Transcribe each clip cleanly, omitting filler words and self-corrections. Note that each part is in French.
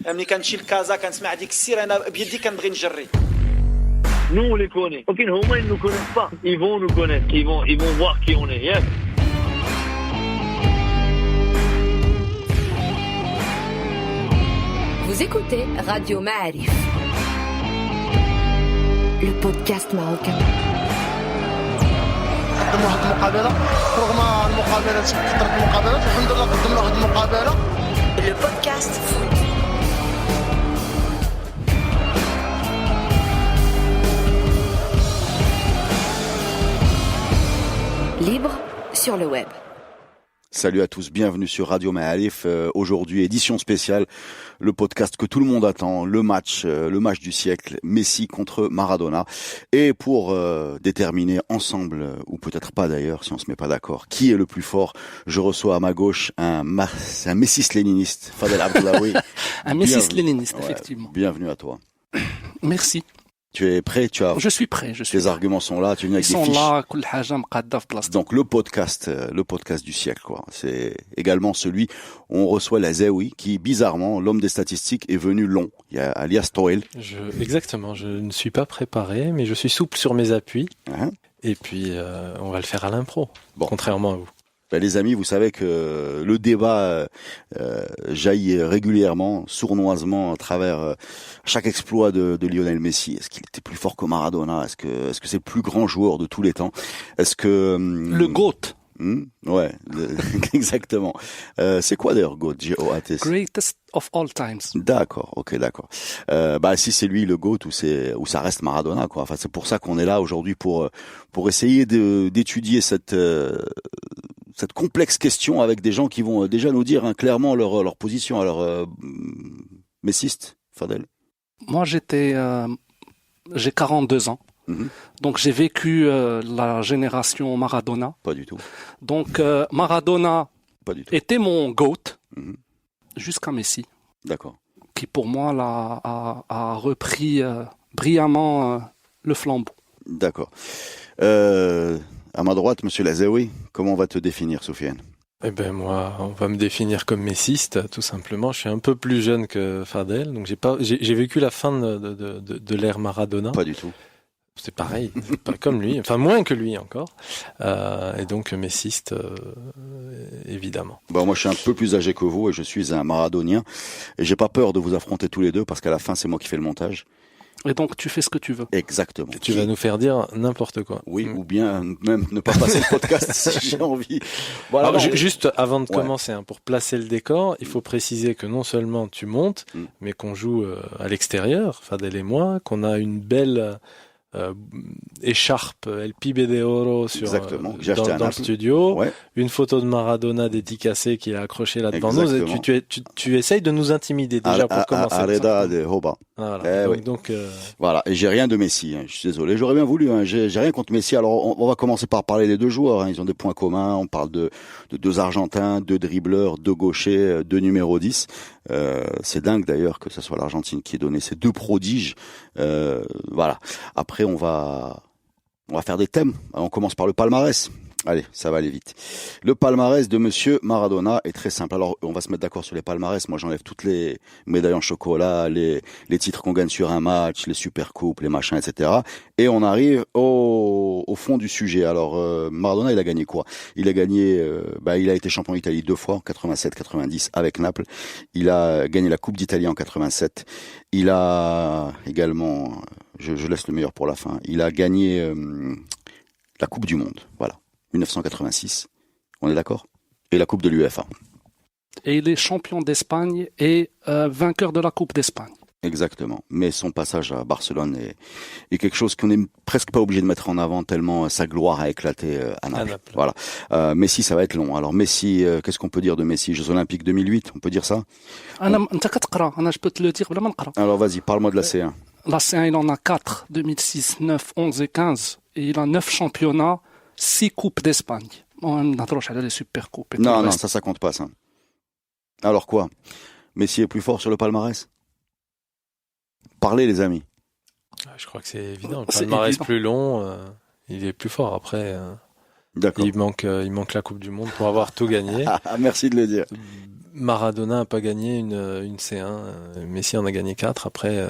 ملي كنمشي لكازا كنسمع هذيك السيره انا بيدي كنبغي نجري. Nous on les connaît. Ok, au moins ils nous connaissent pas. Ils vont nous connaître. Ils vont voir qui on est. Yes. Vous écoutez Radio Ma'arif, le podcast marocain. قدموا واحد المقابله رغم المقابله كثرت المقابلات الحمد لله قدمنا واحد المقابله. Le podcast foot. Libre sur le web. Salut à tous, bienvenue sur Radio Ma'arif. Aujourd'hui, édition spéciale, le podcast que tout le monde attend, le match du siècle, Messi contre Maradona. Et pour déterminer ensemble, ou peut-être pas d'ailleurs, si on se met pas d'accord, qui est le plus fort, je reçois à ma gauche un messiste-léniniste, Fadel Abdoulaoui. Un messiste-léniniste, effectivement. Bienvenue à toi. Merci. Tu es prêt? Je suis prêt. Tes arguments sont là, tu viens avec des fiches. Ils sont là, كل حاجة مقادة في بلاصتها. Donc le podcast du siècle, quoi. C'est également celui où on reçoit la Zaoui, qui bizarrement, l'homme des statistiques, est venu long. Il y a alias Toel. Exactement, je ne suis pas préparé, mais je suis souple sur mes appuis. Et puis on va le faire à l'impro, contrairement à vous. Ben, les amis, vous savez que le débat jaillit régulièrement, sournoisement, à travers chaque exploit de Lionel Messi. Est-ce qu'il était plus fort que Maradona? Est-ce que c'est le plus grand joueur de tous les temps? Est-ce que le GOAT? Ouais, exactement. C'est quoi d'ailleurs GOAT? G-O-A-T? Greatest of all times. D'accord, ok, d'accord. Si c'est lui le GOAT ou ça reste Maradona, quoi. Enfin, c'est pour ça qu'on est là aujourd'hui pour essayer d'étudier cette complexe question avec des gens qui vont déjà nous dire clairement leur position. Alors, messiste, Fadel. Moi, j'ai 42 ans. Donc j'ai vécu la génération Maradona. Pas du tout. Donc Maradona pas du tout. était mon GOAT jusqu'à Messi. D'accord. Qui pour moi a repris brillamment le flambeau. D'accord. À ma droite, Monsieur Lazaoui, comment on va te définir, Soufiane? Eh ben moi, on va me définir comme messiste, tout simplement. Je suis un peu plus jeune que Fadel, donc j'ai vécu la fin de l'ère Maradona. Pas du tout. C'est pareil, pas comme lui, enfin moins que lui encore, et donc messiste, évidemment. Bon, moi je suis un peu plus âgé que vous et je suis un maradonien, et j'ai pas peur de vous affronter tous les deux parce qu'à la fin c'est moi qui fais le montage. Et donc tu fais ce que tu veux. Exactement. Et tu vas nous faire dire n'importe quoi. Oui, ou bien même ne pas passer le podcast si j'ai envie. Voilà. Alors, juste avant de commencer, pour placer le décor, il faut préciser que non seulement tu montes, mais qu'on joue à l'extérieur, Fadel et moi, qu'on a une belle écharpe El Pibe de Oro dans le studio, une photo de Maradona dédicacée qu'il a accrochée là devant nous. Et tu essayes de nous intimider déjà pour commencer. Areda de Hoba. Voilà. Voilà. Et j'ai rien de Messi. Je suis désolé. J'aurais bien voulu. J'ai rien contre Messi. Alors on va commencer par parler des deux joueurs. Ils ont des points communs. On parle de deux Argentins, deux dribbleurs, deux gauchers, deux numéro 10. C'est dingue d'ailleurs que ce soit l'Argentine qui ait donné ces deux prodiges. Voilà. Après on va faire des thèmes. On commence par le palmarès. Allez, ça va aller vite. Le palmarès de Monsieur Maradona est très simple. Alors, on va se mettre d'accord sur les palmarès. Moi, j'enlève toutes les médailles en chocolat, les titres qu'on gagne sur un match, les supercoupes, les machins, etc. Et on arrive au fond du sujet. Alors, Maradona, il a gagné quoi? Il a gagné, il a été champion d'Italie 2 fois, en 87-90 avec Naples. Il a gagné la Coupe d'Italie en 87. Il a également, je laisse le meilleur pour la fin. Il a gagné la Coupe du Monde. Voilà. 1986, on est d'accord? Et la Coupe de l'UEFA. Et il est champion d'Espagne et vainqueur de la Coupe d'Espagne. Exactement. Mais son passage à Barcelone est quelque chose qu'on n'est presque pas obligé de mettre en avant tellement sa gloire a éclaté à Naples. Voilà. Messi, ça va être long. Alors Messi, qu'est-ce qu'on peut dire de Messi? Jeux Olympiques 2008, on peut dire ça? Je peux te le dire. Alors vas-y, parle-moi de la C1. La C1, il en a 4, 2006, 9, 11 et 15. Et il a 9 championnats. 6 coupes d'Espagne. On a les super coupes. Non, ça compte pas, ça. Alors quoi? Messi est plus fort sur le palmarès? Parlez, les amis. Je crois que c'est évident. Le palmarès plus long, il est plus fort. Après, d'accord. Il manque la Coupe du Monde pour avoir tout gagné. Merci de le dire. Maradona n'a pas gagné une C1, Messi en a gagné 4. Après,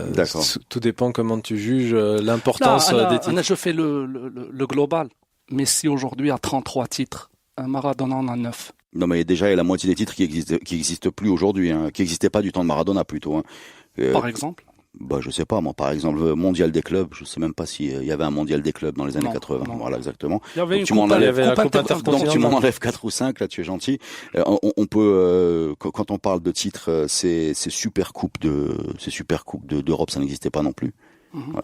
tout dépend comment tu juges l'importance des titres. Je fais le global. Messi aujourd'hui a 33 titres, Maradona en a 9. Non, mais déjà, il y a la moitié des titres qui existent plus aujourd'hui, qui n'existaient pas du temps de Maradona plutôt. Hein. Par exemple je sais pas, moi, par exemple, mondial des clubs, je sais même pas s'il y avait un mondial des clubs dans les années 80. Non. Voilà, exactement. Il y avait donc, tu m'en enlèves 4 4 ou 5, là, tu es gentil. On peut, quand on parle de titres, ces super coupes d'Europe, ça n'existait pas non plus.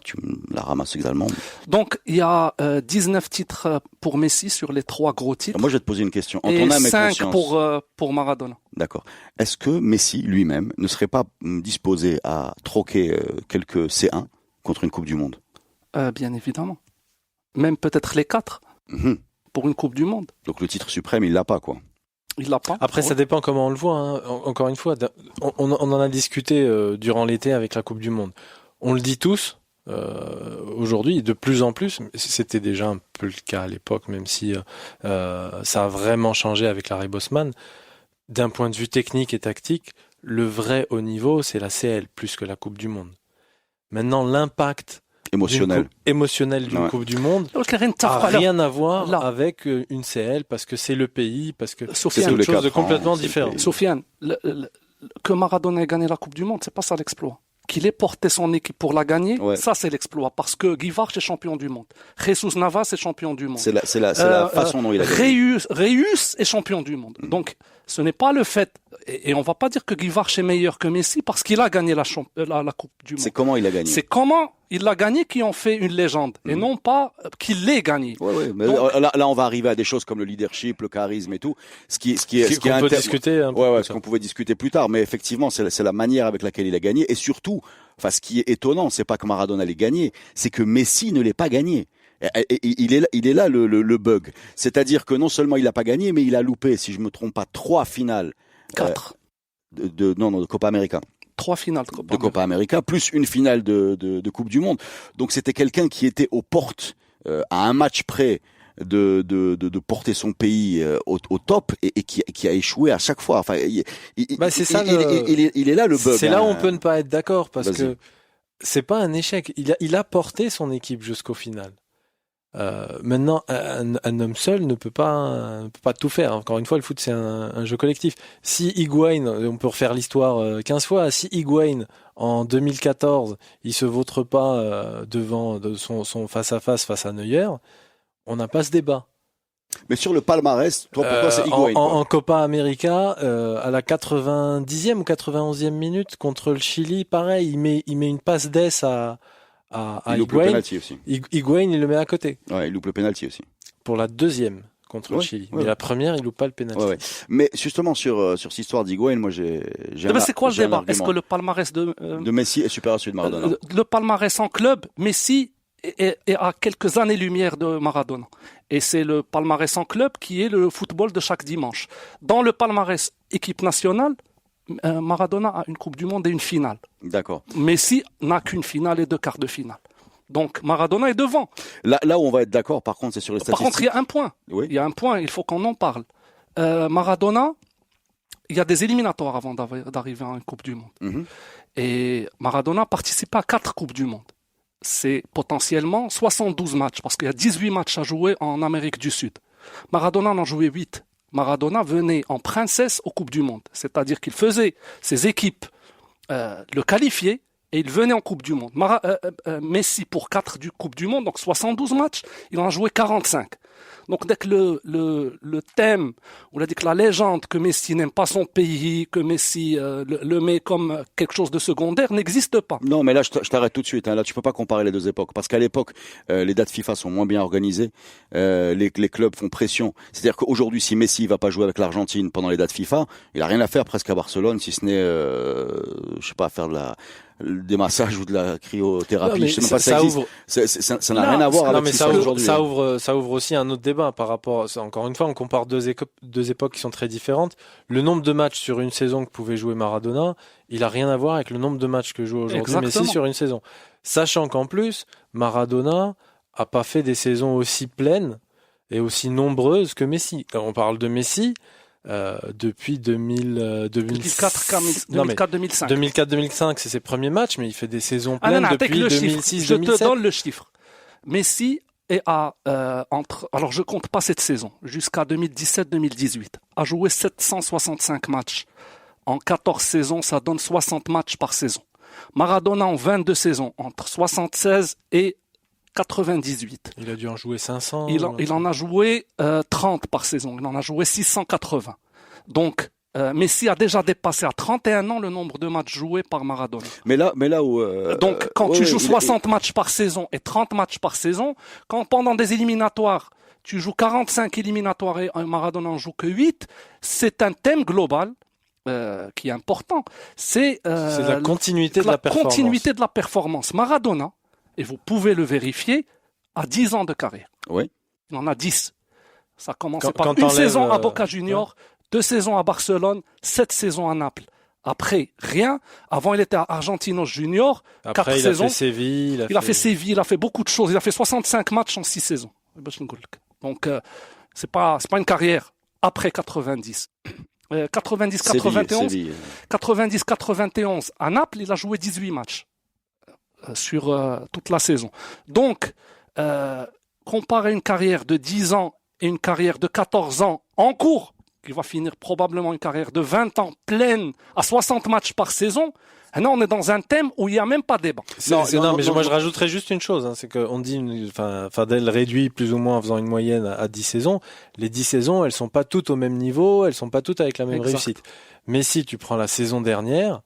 Tu la ramasses également. Donc, il y a 19 titres pour Messi sur les 3 gros titres. Moi, je vais te poser une question. Et 5 pour Maradona. D'accord. Est-ce que Messi lui-même ne serait pas disposé à troquer quelques C1 contre une Coupe du Monde ? Bien évidemment. Même peut-être les 4 pour une Coupe du Monde. Donc le titre suprême, il l'a pas, quoi. Il l'a pas. Après, ça dépend comment on le voit. Hein. Encore une fois, on en a discuté durant l'été avec la Coupe du Monde. On le dit tous, aujourd'hui, de plus en plus, c'était déjà un peu le cas à l'époque, même si ça a vraiment changé avec Larry Bosman. D'un point de vue technique et tactique, le vrai haut niveau, c'est la CL, plus que la Coupe du Monde. Maintenant, l'impact émotionnel d'une Coupe du Monde n'a rien à voir avec une CL, parce que c'est le pays, parce que c'est quelque chose de complètement différent. Sofiane, que Maradona ait gagné la Coupe du Monde, c'est pas ça l'exploit. Qu'il ait porté son équipe pour la gagner, ça c'est l'exploit. Parce que Guy Varch est champion du monde. Jesus Navas est champion du monde. C'est la façon dont il a gagné. Reus est champion du monde. Donc, ce n'est pas le fait, et on va pas dire que Guy Varch est meilleur que Messi parce qu'il a gagné la Coupe du monde. C'est comment il a gagné. C'est comment il l'a gagné qui en fait une légende, et non pas qu'il l'ait gagné. Mais donc, là, on va arriver à des choses comme le leadership, le charisme et tout. Ce qui peut discuter. Ce qu'on pouvait discuter plus tard. Mais effectivement, c'est la manière avec laquelle il a gagné. Et surtout, ce qui est étonnant, c'est pas que Maradona l'ait gagné, c'est que Messi ne l'ait pas gagné. Et il est là le bug. C'est-à-dire que non seulement il n'a pas gagné, mais il a loupé, si je me trompe pas, 3 finales. 4. De Copa América. 3 finales de Copa América, plus une finale de Coupe du Monde. Donc c'était quelqu'un qui était aux portes, à un match près de porter son pays au top, et qui a échoué à chaque fois. Enfin, il est là le bug. C'est là où on peut ne pas être d'accord, parce que c'est pas un échec. Il a porté son équipe jusqu'au final. Maintenant, un homme seul ne peut pas tout faire. Encore une fois, le foot, c'est un jeu collectif. Si Higuaín, on peut refaire l'histoire 15 fois, si Higuaín, en 2014, il se vautre pas devant son face-à-face face à Neuer, on n'a pas ce débat. Mais sur le palmarès, pour toi, c'est Higuaín. En Copa América, à la 90e ou 91e minute, contre le Chili, pareil, il met une passe d'ess à Higuaín. Higuaín, il le met à côté. Ouais, il loupe le penalty aussi. Pour la deuxième contre le Chili. Mais la première, il loupe pas le penalty. Mais justement, sur cette histoire d'Higuaín, moi, c'est quoi le débat? Est-ce que le palmarès de Messi est supérieur à celui de Maradona? Le palmarès en club, Messi est à quelques années-lumière de Maradona. Et c'est le palmarès en club qui est le football de chaque dimanche. Dans le palmarès équipe nationale, Maradona a une Coupe du Monde et une finale. D'accord. Messi n'a qu'une finale et 2 quarts de finale. Donc Maradona est devant. Là où on va être d'accord, par contre, c'est sur les statistiques. Par contre, il y a un point. Oui. Il y a un point, il faut qu'on en parle. Maradona, il y a des éliminatoires avant d'arriver à une Coupe du Monde. Mm-hmm. Et Maradona participe à 4 Coupes du Monde. C'est potentiellement 72 matchs, parce qu'il y a 18 matchs à jouer en Amérique du Sud. Maradona en a joué 8. Maradona venait en princesse aux Coupes du Monde. C'est-à-dire qu'il faisait ses équipes le qualifier et il venait en Coupe du Monde. Messi pour 4 du Coupe du Monde, donc 72 matchs, il en a joué 45. Donc dès que le thème, on a dit que la légende que Messi n'aime pas son pays, que Messi le met comme quelque chose de secondaire, n'existe pas. Non, mais là je t'arrête tout de suite. Là tu peux pas comparer les deux époques, parce qu'à l'époque les dates FIFA sont moins bien organisées, les clubs font pression. C'est-à-dire qu'aujourd'hui, si Messi va pas jouer avec l'Argentine pendant les dates FIFA, il a rien à faire presque à Barcelone, si ce n'est je sais pas, faire des massages ou de la cryothérapie. Non, je sais même pas ça existe. Ça n'a rien à voir avec ça aujourd'hui. Ça ouvre aussi un autre débat par rapport. Encore une fois, on compare deux époques qui sont très différentes. Le nombre de matchs sur une saison que pouvait jouer Maradona, il a rien à voir avec le nombre de matchs que joue aujourd'hui Messi sur une saison. Sachant qu'en plus, Maradona a pas fait des saisons aussi pleines et aussi nombreuses que Messi. Quand on parle de Messi, depuis 2005. 2004-2005. C'est ses premiers matchs, mais il fait des saisons Ah, pleines non, depuis le 2006, chiffre. Je 2007. te donne le chiffre. Messi est alors je compte pas cette saison, jusqu'à 2017-2018, a joué 765 matchs. En 14 saisons, ça donne 60 matchs par saison. Maradona en 22 saisons, entre 76 et 98. Il a dû en jouer 500. Il en a joué 30 par saison. Il en a joué 680. Donc, Messi a déjà dépassé à 31 ans le nombre de matchs joués par Maradona. Mais là où Donc, quand tu joues 60 matchs par saison et 30 matchs par saison, quand pendant des éliminatoires, tu joues 45 éliminatoires et Maradona en joue que 8, c'est un thème global qui est important. C'est la continuité de la performance. Continuité de la performance. Maradona, et vous pouvez le vérifier, a 10 ans de carrière. Oui. Il en a 10. Ça a commencé Quand par une saison à Boca Juniors, 2 saisons à Barcelone, 7 saisons à Naples. Après, rien. Avant, il était à Argentinos Juniors, 4 saisons. A fait Séville. Il a fait Séville, il a fait beaucoup de choses. Il a fait 65 matchs en 6 saisons. Donc, c'est pas une carrière après 90. 90-91, 90-91, à Naples, il a joué 18 matchs sur toute la saison. Donc, comparer une carrière de 10 ans et une carrière de 14 ans en cours, qui va finir probablement une carrière de 20 ans pleine à 60 matchs par saison, là, on est dans un thème où il n'y a même pas débat. Moi, je rajouterais juste une chose, c'est qu'on dit, Fadel réduit plus ou moins en faisant une moyenne à 10 saisons. Les 10 saisons, elles sont pas toutes au même niveau, elles sont pas toutes avec la même réussite. Mais si tu prends la saison dernière,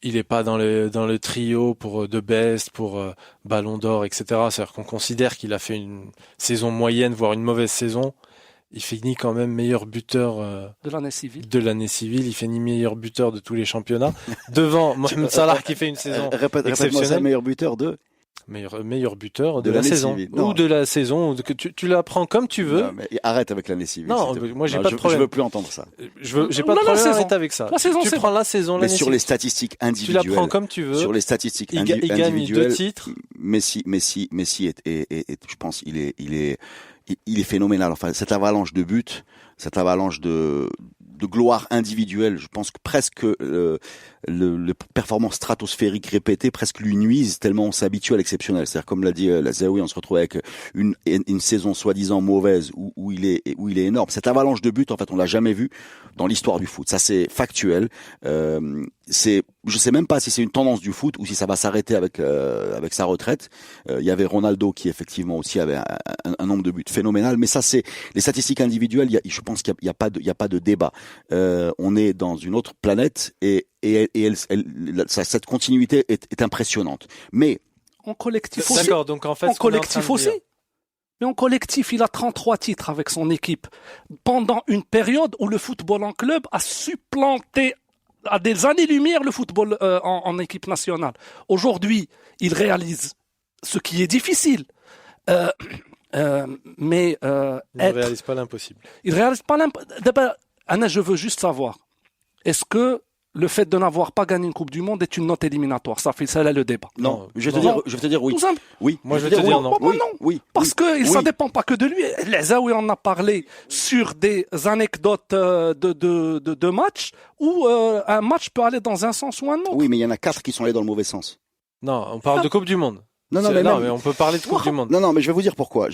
il est pas dans le trio pour The Best, pour Ballon d'Or, etc. C'est-à-dire qu'on considère qu'il a fait une saison moyenne, voire une mauvaise saison. Il finit quand même meilleur buteur de l'année civile. Il finit meilleur buteur de tous les championnats. Devant Mohamed Salah qui fait une saison répète-moi ça, meilleur buteur de meilleur buteur de la saison. Ou de la saison. Tu la prends comme tu veux. Non, mais arrête avec l'année civile. Non, moi j'ai pas de problème. Je veux plus entendre ça. J'ai pas de problème à arrêter avec ça. Tu prends la saison, mais sur les statistiques individuelles. Tu la prends comme tu veux. Sur les statistiques individuelles. Il gagne 2 titres. Messi est, je pense, il est phénoménal. Enfin, cette avalanche de buts, cette avalanche de gloire individuelle, je pense que presque le performance stratosphérique répétée presque lui nuisent tellement on s'habitue à l'exceptionnel. C'est-à-dire, comme l'a dit Lazaoui, on se retrouve avec une saison soi-disant mauvaise où il est énorme. Cette avalanche de buts, en fait, on l'a jamais vu dans l'histoire du foot. Ça, c'est factuel. Je sais même pas si c'est une tendance du foot ou si ça va s'arrêter avec sa retraite. Il y avait Ronaldo qui effectivement aussi avait un nombre de buts phénoménal, mais ça c'est les statistiques individuelles. Je pense qu'il y a pas de débat. On est dans une autre planète et cette continuité est impressionnante. Mais en collectif aussi. D'accord, donc en fait, en collectif aussi. Mais en collectif, il a 33 titres avec son équipe pendant une période où le football en club a supplanté à des années-lumière le football en équipe nationale. Aujourd'hui, il réalise ce qui est difficile. Mais il ne réalise pas l'impossible. Il réalise pas l'impossible. D'abord, Anna, je veux juste savoir, est-ce que le fait de n'avoir pas gagné une Coupe du Monde est une note éliminatoire? Ça là le débat. Non, je vais te dire oui. Tout simple. Oui. Moi, je vais te dire non. Oui. Parce que ça dépend pas que de lui. Lazaoui en a parlé sur des anecdotes de matchs où un match peut aller dans un sens ou un autre. Oui, mais il y en a 4 qui sont allés dans le mauvais sens. Non, on parle de Coupe du Monde. Mais on peut parler de Coupe du Monde. Non, mais je vais vous dire pourquoi.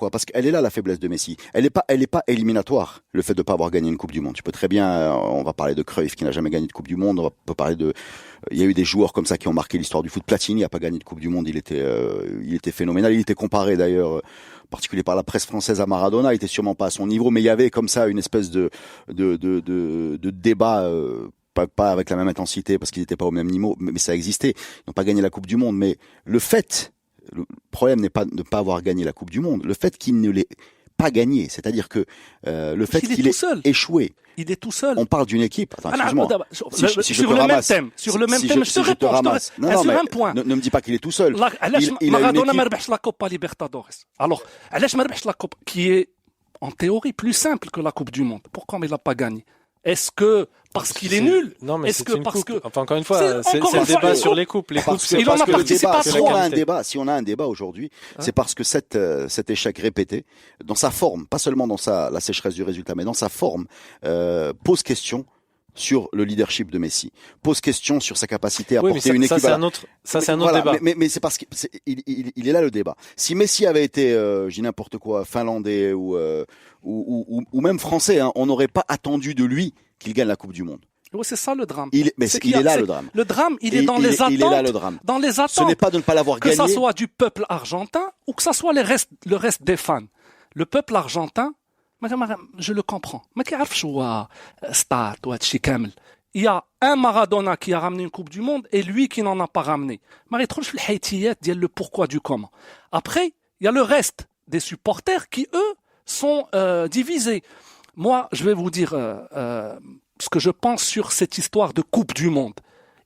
Parce qu'elle est là, la faiblesse de Messi. Elle est pas éliminatoire, le fait de pas avoir gagné une Coupe du Monde. Tu peux très bien, on va parler de Cruyff qui n'a jamais gagné de Coupe du Monde. On peut parler il y a eu des joueurs comme ça qui ont marqué l'histoire du foot. Platini n'a pas gagné de Coupe du Monde. Il était phénoménal. Il était comparé d'ailleurs, en particulier par la presse française à Maradona. Il était sûrement pas à son niveau, mais il y avait comme ça une espèce de débat, pas avec la même intensité parce qu'ils n'étaient pas au même niveau, mais ça existait. Ils n'ont pas gagné la Coupe du Monde, mais le problème n'est pas de ne pas avoir gagné la Coupe du Monde, le fait qu'il ne l'ait pas gagné, c'est-à-dire que le fait qu'il ait échoué. Il est tout seul. On parle d'une équipe. Attends, excuse-moi. Sur le même thème, je te réponds. Sur un point. Ne me dis pas qu'il est tout seul. Maradona ما ربحش la Copa Libertadores. Alors, علاش ما ربحش la Copa qui est en théorie plus simple que la Coupe du Monde. Pourquoi il l'a pas gagné? Est-ce que parce qu'il est nul? Non, mais Est-ce c'est que une parce coupe. que Enfin, encore une fois, C'est c'est encore le une fois débat une sur coupe. les coupes. Les coupes, Parce que, Il en a parce que le participé débat, à si trois. on a un débat aujourd'hui, c'est parce que cet échec répété, dans sa forme, pas seulement dans la sécheresse du résultat, mais dans sa forme, pose question sur le leadership de Messi, pose question sur sa capacité à Oui, mais porter ça, une équipe. c'est un autre Voilà, débat. mais c'est parce qu'il est là le débat. Si Messi avait été, je dis n'importe quoi, finlandais ou même français, hein, on n'aurait pas attendu de lui qu'il gagne la Coupe du Monde. Oui, c'est ça le drame. Il est là le drame. Le drame, il est dans les attentes. Il est là le drame. Dans les attentes. Ce n'est pas de ne pas l'avoir que gagné. ça soit du peuple argentin ou que ça soit le reste des fans. Le peuple argentin, je le comprends. Mais il y a un Maradona qui a ramené une Coupe du Monde et lui qui n'en a pas ramené. Le pourquoi du comment. Après, il y a le reste des supporters qui, eux, sont divisés. Moi, je vais vous dire ce que je pense sur cette histoire de Coupe du Monde.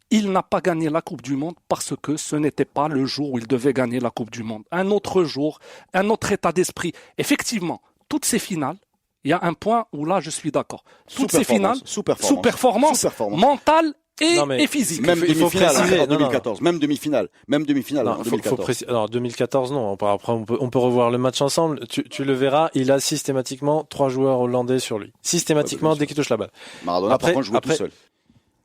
Il n'a pas gagné la Coupe du Monde parce que ce n'était pas le jour où il devait gagner la Coupe du Monde. Un autre jour, un autre état d'esprit. Effectivement, toutes ces finales, il y a un point où là, je suis d'accord. Toutes ces finales, sous-performance mentale et physique. Même il faut demi-finale préciser, en 2014, même demi-finale Non, en 2014. Alors 2014 non. Après on peut revoir le match ensemble. Tu le verras. Il a systématiquement 3 joueurs hollandais sur lui. Systématiquement dès qu'il touche la balle. Maradona par contre jouait tout seul.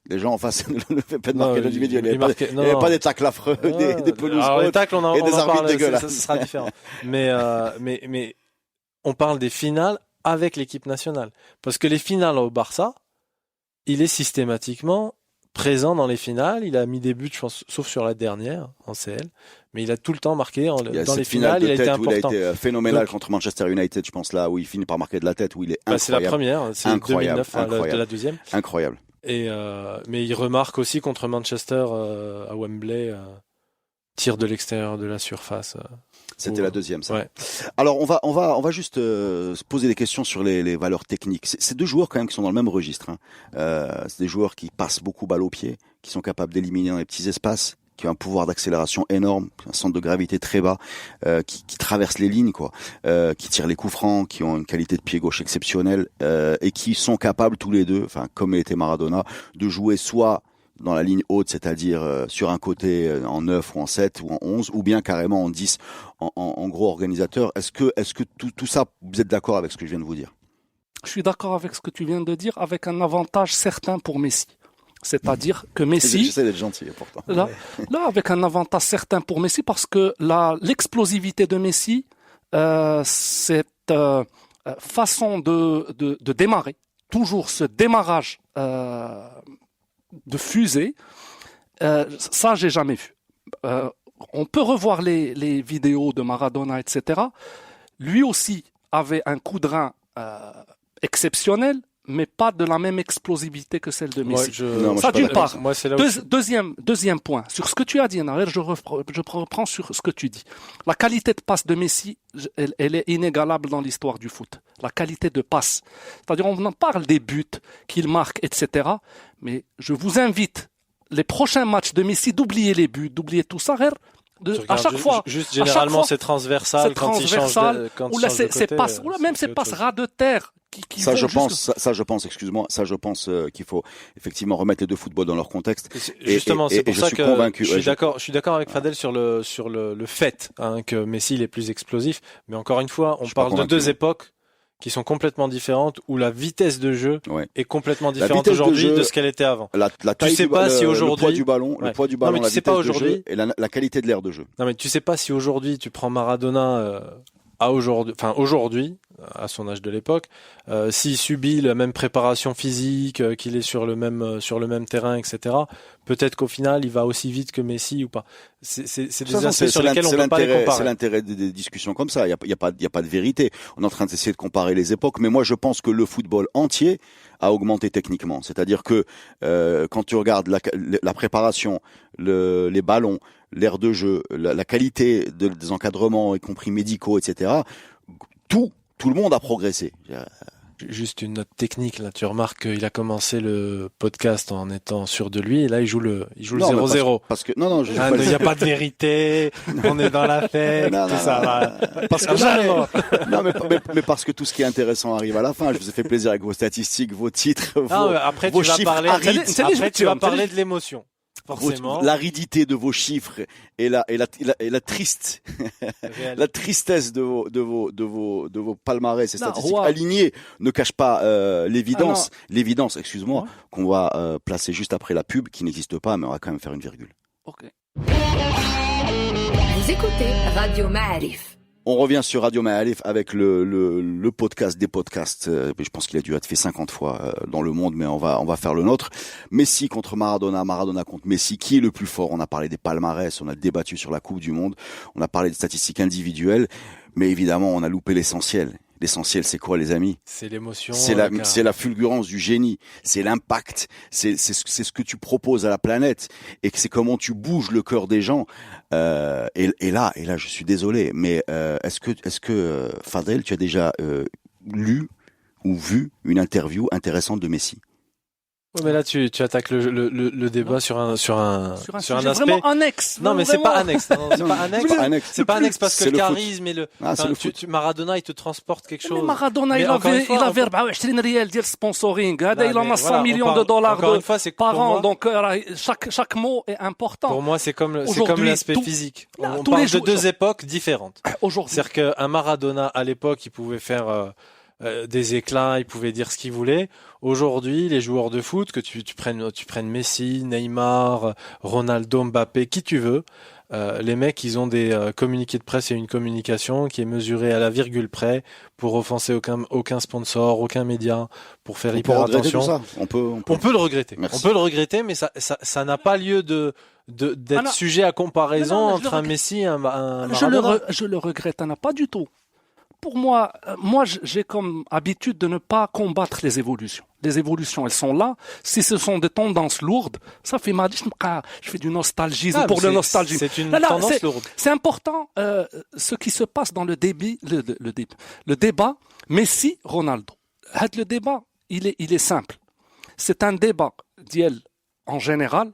Les gens en face ne le fait pas de marquer l'individuel. Il n'y avait pas des tacles affreux, des pelouses alors, les hautes tacles, et des arbitres dégueulasses. Ça sera différent. mais on parle des finales avec l'équipe nationale. Parce que les finales au Barça, il est systématiquement présent dans les finales. Il a mis des buts, je pense, sauf sur la dernière, en CL. Mais il a tout le temps marqué dans les finales. Il a été important. Il a été phénoménal contre Manchester United, je pense, là, où il finit par marquer de la tête, où il est incroyable. C'est la première, c'est 2009, de la deuxième. Incroyable. Mais il remarque aussi contre Manchester à Wembley, tir de l'extérieur de la surface. C'était la deuxième, ça. Ouais. Alors, on va juste se poser des questions sur les valeurs techniques. C'est deux joueurs quand même qui sont dans le même registre. Hein. C'est des joueurs qui passent beaucoup balle au pied, qui sont capables d'éliminer dans les petits espaces, qui ont un pouvoir d'accélération énorme, un centre de gravité très bas, qui traversent les lignes, quoi, qui tirent les coups francs, qui ont une qualité de pied gauche exceptionnelle, et qui sont capables tous les deux, enfin comme était Maradona, de jouer soit dans la ligne haute, c'est-à-dire sur un côté en 9 ou en 7 ou en 11, ou bien carrément en 10, en gros organisateur. Est-ce que tout ça, vous êtes d'accord avec ce que je viens de vous dire? Je suis d'accord avec ce que tu viens de dire, avec un avantage certain pour Messi. C'est-à-dire que Messi... J'essaie d'être gentil, pourtant. Là, avec un avantage certain pour Messi, parce que l'explosivité de Messi, cette façon de démarrer, toujours ce démarrage de fusée, ça j'ai jamais vu. On peut revoir les vidéos de Maradona, etc. Lui aussi avait un coup de rein exceptionnel, mais pas de la même explosivité que celle de Messi. Ça d'une part. Moi, c'est là Deuxième point, sur ce que tu as dit, Naël, je reprends sur ce que tu dis. La qualité de passe de Messi, elle est inégalable dans l'histoire du foot. La qualité de passe. C'est-à-dire, on en parle des buts qu'il marque, etc. Mais je vous invite, les prochains matchs de Messi, d'oublier les buts, d'oublier tout ça, à chaque fois. Juste généralement, c'est transversal quand il change de côté. C'est passes, ou même ces passes ras de terre. Je pense qu'il faut effectivement remettre les deux footballs dans leur contexte. Justement, c'est pour ça que convaincu, je suis d'accord avec Fadel sur le fait que Messi il est plus explosif. Mais encore une fois, on parle de deux époques qui sont complètement différentes, où la vitesse de jeu est complètement différente aujourd'hui de ce qu'elle était avant. La taille tu sais pas si aujourd'hui le poids du ballon, la vitesse de jeu et la qualité de l'air de jeu. Non mais tu sais pas si aujourd'hui tu prends Maradona aujourd'hui, à son âge de l'époque, s'il subit la même préparation physique, qu'il est sur le même terrain, etc. Peut-être qu'au final, il va aussi vite que Messi ou pas. C'est des aspects sur lesquels on peut pas les comparer. C'est l'intérêt des discussions comme ça. Il y a pas de vérité. On est en train d'essayer de comparer les époques, mais moi je pense que le football entier a augmenté techniquement. C'est-à-dire que quand tu regardes la préparation, les ballons, l'air de jeu, la qualité des encadrements, y compris médicaux, etc. Tout le monde a progressé. Juste une note technique, là. Tu remarques qu'il a commencé le podcast en étant sûr de lui, et là, il joue le Non, mais 0-0. parce que non, je Ah, il n'y a pas de vérité, on est dans la fête, Non, tout non, ça. parce que non, mais parce que tout ce qui est intéressant arrive à la fin. Je vous ai fait plaisir avec vos statistiques, vos titres, Non, mais après, vos tu vas chiffres parler, arides. après, tu vas parler de l'émotion. Forcément. L'aridité de vos chiffres et la triste, Réel. la tristesse de vos palmarès et Non, statistiques Roi. alignés ne cache pas l'évidence, Ah excuse-moi, Ouais. qu'on va placer juste après la pub, qui n'existe pas, mais on va quand même faire une virgule. Ok. Vous écoutez Radio Ma'arif. On revient sur Radio Ma'arif avec le podcast des podcasts. Je pense qu'il a dû être fait 50 fois dans le monde, mais on va faire le nôtre. Messi contre Maradona, Maradona contre Messi. Qui est le plus fort? On a parlé des palmarès, on a débattu sur la Coupe du Monde, on a parlé des statistiques individuelles, mais évidemment, on a loupé l'essentiel. L'essentiel, c'est quoi, les amis? C'est l'émotion. C'est la fulgurance du génie, c'est l'impact, c'est ce que tu proposes à la planète, et que c'est comment tu bouges le cœur des gens. Et là, je suis désolé, mais est-ce que Fadel, tu as déjà lu ou vu une interview intéressante de Messi? Ouais, mais là, tu attaques le débat sur un Sur un sujet aspect. vraiment annexe. Non, mais c'est vraiment. pas annexe. Non, c'est pas annexe. C'est pas annexe parce que C'est le le foot. charisme et le, Ah, c'est enfin, le foot. Maradona, il te transporte quelque Mais chose. Maradona, Mais il encore une avait fois, 24 ريال ديال sponsoring. هذا il en a 100 millions de dollars Encore une fois, c'est par pour an. moi, Donc chaque mot est important. pour moi, c'est comme Aujourd'hui, l'aspect tout- physique. Là, On tous parle les de jours- deux époques différentes. Aujourd'hui, C'est-à-dire qu'un Maradona, à l'époque, il pouvait faire des éclats, il pouvait dire ce qu'il voulait. Aujourd'hui, les joueurs de foot, que tu prennes Messi, Neymar, Ronaldo, Mbappé, qui tu veux, les mecs, ils ont des communiqués de presse et une communication qui est mesurée à la virgule près pour offenser aucun sponsor, aucun média, pour faire On peut hyper regretter tout attention. ça. On peut. On peut le regretter. Merci. On peut le regretter, mais ça n'a pas lieu d'être non. sujet à comparaison Mais non, mais je entre le un regrette. Messi et un je Maradona. le regrette, Anna, pas du tout. Pour moi, j'ai comme habitude de ne pas combattre les évolutions. Les évolutions, elles sont là. Si ce sont des tendances lourdes, ça fait mal. Je fais du nostalgisme Ah, pour mais le nostalgisme. C'est une Là, tendance lourde. C'est important ce qui se passe dans le débat Messi-Ronaldo. Le débat, il est simple. C'est un débat d'IEL en général,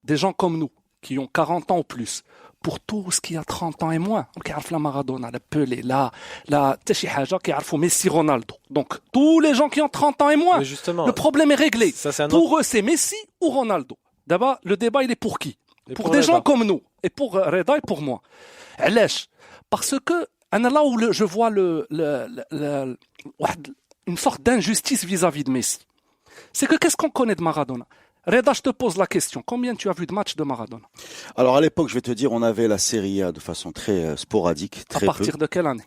des gens comme nous, qui ont 40 ans ou plus, pour tout ce qui a 30 ans et moins. On يعرف la Maradona, la Pelé, la شي حاجة كيعرفوا Messi, Ronaldo. Donc, tous les gens qui ont 30 ans et moins, Mais justement, le problème est réglé. ça, c'est un Pour eux, c'est Messi ou Ronaldo. D'abord, le débat, il est pour qui? Et Pour pour des Reda. gens comme nous. Et pour Reda et pour moi. علاش? Parce que, là où je vois une sorte d'injustice vis-à-vis de Messi. C'est que qu'est-ce qu'on connaît de Maradona? Reda, je te pose la question. Combien tu as vu de matchs de Maradona? Alors à l'époque, je vais te dire, on avait la Serie A de façon très sporadique, À très partir de quelle année?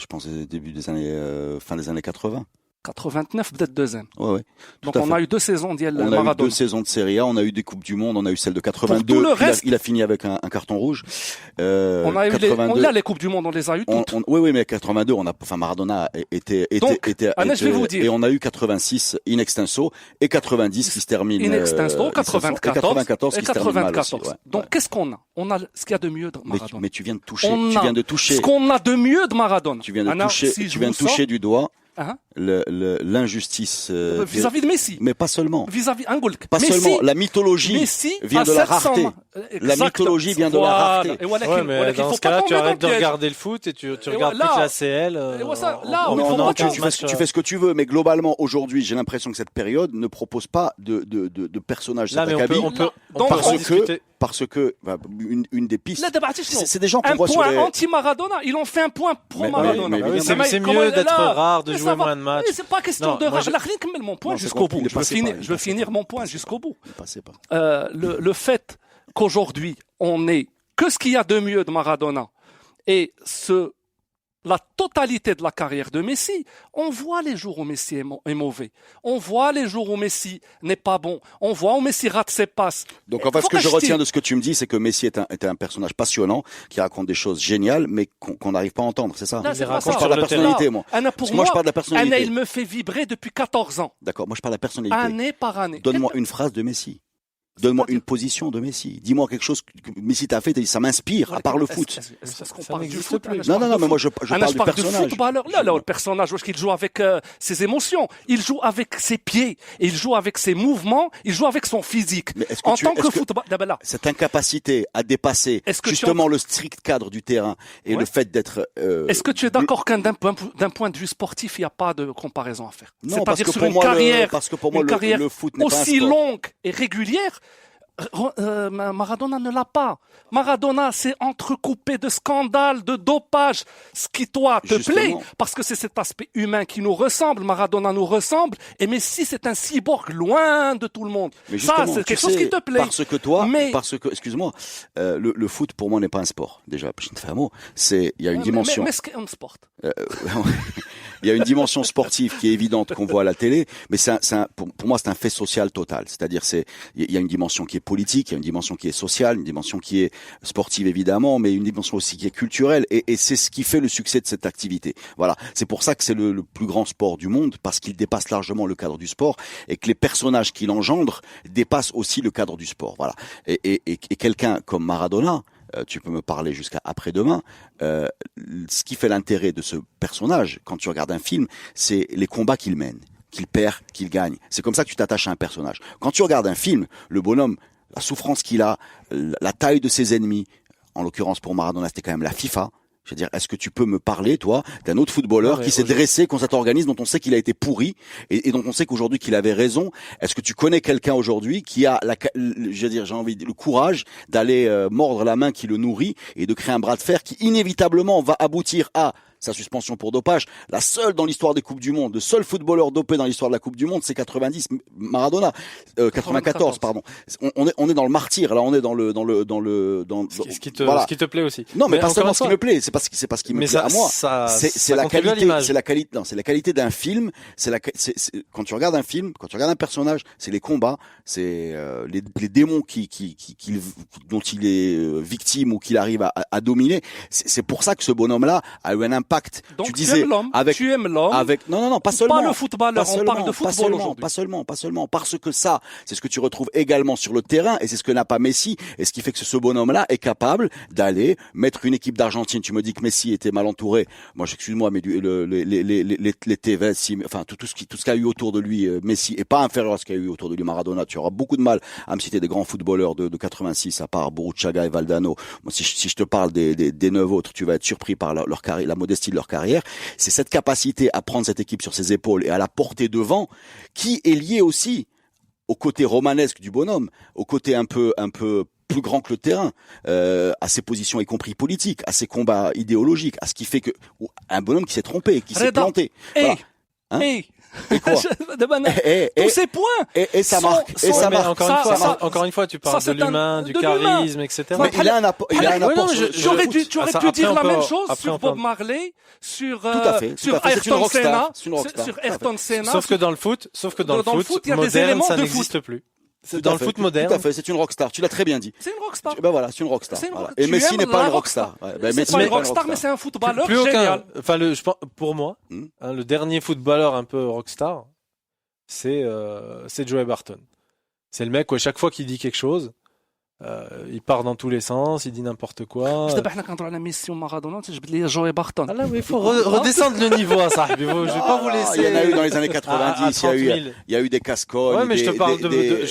je pense début des années, fin des années 80. 89, peut-être deuxième. Ouais. Donc à on fait. a eu 2 saisons d'IEL On a eu Maradona. 2 saisons de Serie A, on a eu des Coupes du Monde, on a eu celle de 82. tout le reste- il a fini avec un carton rouge. On a eu 82, les Coupes du Monde, on les a eu toutes. oui, mais 82, Maradona était, Anna, je vais vous dire. et on a eu 86 in extenso et 90 qui se termine. In extenso, et 94 qui se termine mal aussi, ouais. Donc Ouais. qu'est-ce qu'on a? On a ce qu'il y a de mieux de Maradona. Mais tu viens de toucher, On tu a viens de toucher, ce qu'on a de mieux de Maradona. tu viens de Anna, toucher, si je tu viens de vous sors- toucher du doigt Hein? l'injustice Vis-à-vis de Messi. mais pas seulement. Vis-à-vis Angolk. Pas Messi, seulement, la mythologie Messi vient a de la 700 rareté. Exactement. La mythologie vient de la Voilà. rareté. Et voilà Ouais, qu'il- mais voilà qu'il dans faut ce pas cas-là, tu tomber dans arrêtes de le piège. regarder le foot et tu regardes voilà. plus que la CL. Et voilà ça, là, en- il faut en- pas en tu- 15 tu matchs, fais ce que tu veux, mais globalement, aujourd'hui, j'ai l'impression que cette période ne propose pas de personnages Là, mais on peut Donc, en on- discuter. parce que une des pistes, Là, d'abord, attention. c'est des gens qu'on Un voit sur point les... anti-Maradona, ils ont fait un point pro-Maradona. mais oui, c'est mieux d'être rare, de jouer moins de matchs. C'est pas question Non, de moi, rare. je- Là, rien que mon point Non, c'est jusqu'au compris, bout. il est Je veux passé finir, par- je veux finir mon point jusqu'au bout. Ne passez pas. Le fait qu'aujourd'hui, on n'ait que ce qu'il y a de mieux de Maradona et la totalité de la carrière de Messi, on voit les jours où Messi est mauvais. On voit les jours où Messi n'est pas bon. On voit où Messi rate ses passes. Donc en fait, ce Faut que je qu'acheter. retiens de ce que tu me dis, c'est que Messi est un personnage passionnant, qui raconte des choses géniales, mais qu'on n'arrive pas à entendre, c'est ça? Là, c'est pas raconte ça. Je parle de la sur le personnalité, moi. Anna, Parce pour que moi, je parle de la Anna, personnalité. il me fait vibrer depuis 14 ans. D'accord, moi je parle de la personnalité. Année par année. Donne-moi une phrase de Messi. Donne-moi une position de Messi. Dis-moi quelque chose que Messi t'a fait, t'as dit, ça m'inspire, à part le foot. Est-ce qu'on Ça parle du n'existe foot? plus. Non, mais moi je parle du personnage. Là, le personnage, parce qu'il joue avec ses émotions, il joue avec ses pieds, il joue avec ses mouvements, il joue avec son physique. Mais est-ce que En tu- tant est-ce que que- footballeur, Cette incapacité à dépasser Est-ce que tu justement le strict cadre du terrain et Ouais. le fait d'être... est-ce que tu es d'accord d'un point de vue sportif, il n'y a pas de comparaison à faire? Non, parce C'est-à-dire que sur pour une moi, carrière, parce que pour moi, une carrière le foot n'est pas un aussi sport. longue et régulière, Maradona ne l'a pas. Maradona s'est entrecoupé de scandales, de dopage, ce qui toi te Justement. plaît, parce que c'est cet aspect humain qui nous ressemble. Maradona nous ressemble, et Messi c'est un cyborg loin de tout le monde. Mais Ça, justement, c'est tu quelque chose sais, qui te plaît. Parce que toi, Mais- excuse-moi, le foot pour moi n'est pas un sport. Déjà, je te fais un mot. Il y a une dimension. Mais c'est un sport. Il y a une dimension sportive qui est évidente qu'on voit à la télé, mais pour moi c'est un fait social total. C'est-à-dire il y a une dimension qui est politique, il y a une dimension qui est sociale, une dimension qui est sportive évidemment, mais une dimension aussi qui est culturelle, et c'est ce qui fait le succès de cette activité. Voilà, c'est pour ça que c'est le plus grand sport du monde, parce qu'il dépasse largement le cadre du sport, et que les personnages qu'il engendre dépassent aussi le cadre du sport. Voilà, et quelqu'un comme Maradona. Tu peux me parler jusqu'à après-demain. Ce qui fait l'intérêt de ce personnage, quand tu regardes un film, c'est les combats qu'il mène, qu'il perd, qu'il gagne. C'est comme ça que tu t'attaches à un personnage. Quand tu regardes un film, le bonhomme, la souffrance qu'il a, la taille de ses ennemis, en l'occurrence pour Maradona, c'était quand même la FIFA. Je veux dire, est-ce que tu peux me parler, toi, d'un autre footballeur qui s'est dressé contre cet organisme dont on sait qu'il a été pourri et dont on sait qu'aujourd'hui qu'il avait raison? Est-ce que tu connais quelqu'un aujourd'hui qui a le courage d'aller mordre la main qui le nourrit et de créer un bras de fer qui inévitablement va aboutir à sa suspension pour dopage? La seule dans l'histoire des Coupes du Monde, le seul footballeur dopé dans l'histoire de la Coupe du Monde, c'est Maradona, 94, pardon. On est dans le martyr, là, on est dans Ce qui te plaît aussi. Non, mais pas encore seulement une ce qui fois- me plaît, c'est pas ce qui me Mais plaît à moi. C'est ça la contribue à qualité, l'image. c'est la qualité d'un film, quand tu regardes un film, quand tu regardes un personnage, c'est les combats, c'est les démons dont il est victime ou qu'il arrive à dominer. C'est pour ça que ce bonhomme-là a eu un impact. Donc tu disais aimes l'homme, tu aimes l'homme, non, pas seulement. pas le footballeur, on parle de football aujourd'hui. Pas seulement, parce que ça, c'est ce que tu retrouves également sur le terrain, et c'est ce que n'a pas Messi, et ce qui fait que ce bonhomme-là est capable d'aller mettre une équipe d'Argentine. Tu me dis que Messi était mal entouré. Moi, excuse-moi, mais les TV, enfin tout ce qu'il y a eu autour de lui, Messi est pas inférieur à ce qu'il y a eu autour de lui Maradona. Tu auras beaucoup de mal à me citer des grands footballeurs de 86, à part Burruchaga et Valdano. Moi, si je te parle des 9 autres, tu vas être surpris par leur carrière, la modestie de leur carrière. C'est cette capacité à prendre cette équipe sur ses épaules et à la porter devant qui est liée aussi au côté romanesque du bonhomme, au côté un peu plus grand que le terrain, à ses positions y compris politiques, à ses combats idéologiques, à ce qui fait que un bonhomme qui s'est trompé, qui s'est planté. Voilà. Hein? Et quoi? Tous ces points. Et ça marque. Et ça mais marque. encore une fois, tu parles ça, de c'est l'humain, du de l'humain. charisme, etc. Mais il a un apport. Il a un Ouais, non, apport. mais Tu aurais pu après, dire la on peut- même chose après, sur on peut- Bob Marley, sur à fait. C'est une Ayrton rockstar. Senna, C'est une rockstar. sur Ayrton Senna. Sauf que dans le foot, dans le foot, il y a des moderne, éléments ça de n'existe plus. Tout Dans à le fait, foot Tout moderne, à fait. C'est une rockstar. Tu l'as très bien dit. C'est une rockstar. Ben voilà, c'est une rockstar. C'est une Voilà. rockstar. Et Tu Messi aimes n'est pas la une rockstar. rockstar. Ouais, ben C'est Messi pas n'est une rockstar, mais c'est un footballeur plus aucun. génial. Enfin, pour moi, le dernier footballeur un peu rockstar, c'est Joey Barton. C'est le mec où à chaque fois qu'il dit quelque chose, il part dans tous les sens, il dit n'importe quoi. دابا حنا كنهضروا على ميسي ومارادونا تجبد لي جوي بارتون. Ah là, oui, il faut redescendre le niveau, ça. Je vais pas vous laisser. Il y en a eu dans les années 90. à 30 000. Il y a eu des Cascogne. Ouais, mais je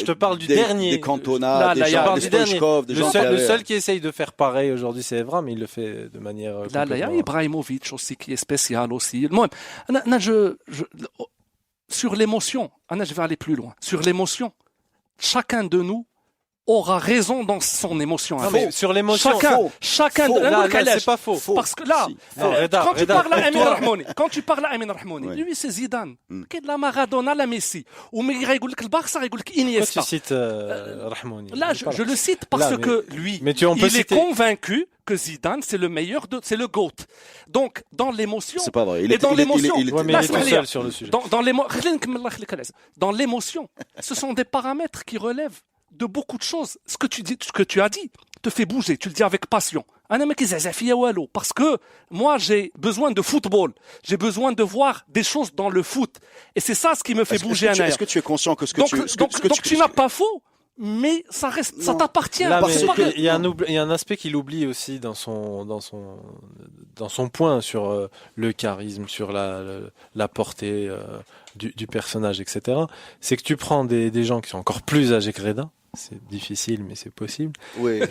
te parle du dernier. Des Cantona, Là, des il y a gens, pas des du dernier. Stoichkov, des gens. Le seul qui essaye de faire pareil aujourd'hui, c'est Evra, mais il le fait de manière. Là, il y a complètement- Ibrahimovic aussi qui est spécial aussi. Moi, sur l'émotion, je vais aller plus loin. Sur l'émotion, chacun de nous aura raison dans son émotion. Non, mais sur l'émotion, Chacun faux. de Là, nous, c'est pas faux. parce que là, Si. Non, Reda, quand tu Reda, parles à pour Amin toi- Rahmouni, quand tu parles à Amin Rahmouni, Ouais. lui c'est Zidane, qui est de la Maradona, la Messi, ou mais il يقول لك البارسا يقول لك Pourquoi Iniesta. tu cites Rahmouni? Là, je le cite parce Là, mais- que lui, mais on peut il est citer- convaincu que Zidane c'est le meilleur, c'est le GOAT. Donc dans l'émotion, C'est pas vrai. et dans l'émotion, Ouais, mais là, il est tout c'est-à-dire, seul sur le sujet. dans l'émotion, ce sont des paramètres qui relèvent de beaucoup de choses. Ce que tu as dit te fait bouger. Tu le dis avec passion. Parce que moi, j'ai besoin de football. J'ai besoin de voir des choses dans le foot. Et c'est ça ce qui me fait bouger un air. Est-ce que tu es conscient que Donc tu n'as pas faux. mais ça reste, ça t'appartient. Là, parce mais que- il y a un aspect qu'il oublie aussi dans son point sur le charisme, sur la portée du personnage, etc. C'est que tu prends des gens qui sont encore plus âgés que Reda. C'est difficile, mais c'est possible. Oui.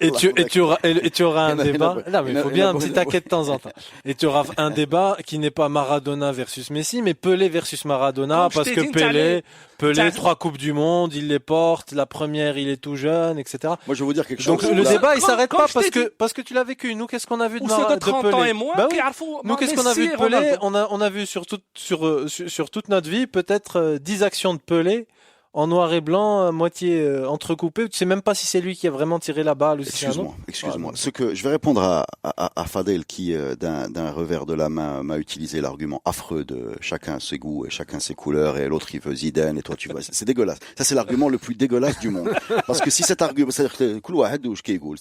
Et tu auras un débat. Non, mais il faut bien un petit taquet de temps en temps. Et tu auras un débat qui n'est pas Maradona versus Messi, mais Pelé versus Maradona, Comme je parce t'ai que dit, Pelé, t'as- 3 Coupes du Monde, il les porte. La première, il est tout jeune, etc. Moi, je vais vous dire quelque Donc chose. le Là- débat, il comme- s'arrête comme pas je t'ai parce que tu l'as vécu. Nous, qu'est-ce qu'on a vu de Ou ceux de 30 ans Pelé et moins, Bah oui. qui عرفوا Nous, qu'est-ce qu'on a vu de Messi et Pelé? Ronaldo. On a vu sur toute notre vie peut-être 10 actions de Pelé en noir et blanc, moitié entrecoupées. Tu sais même pas si c'est lui qui a vraiment tiré la balle ou si c'est un autre. Excuse-moi. Ce que je vais répondre à Fadel qui, d'un revers de la main, m'a utilisé l'argument affreux de chacun ses goûts et chacun ses couleurs et l'autre il veut Zidane et toi tu vois. C'est dégueulasse. Ça c'est l'argument le plus dégueulasse du monde. Parce que si cet argument, c'est-à-dire que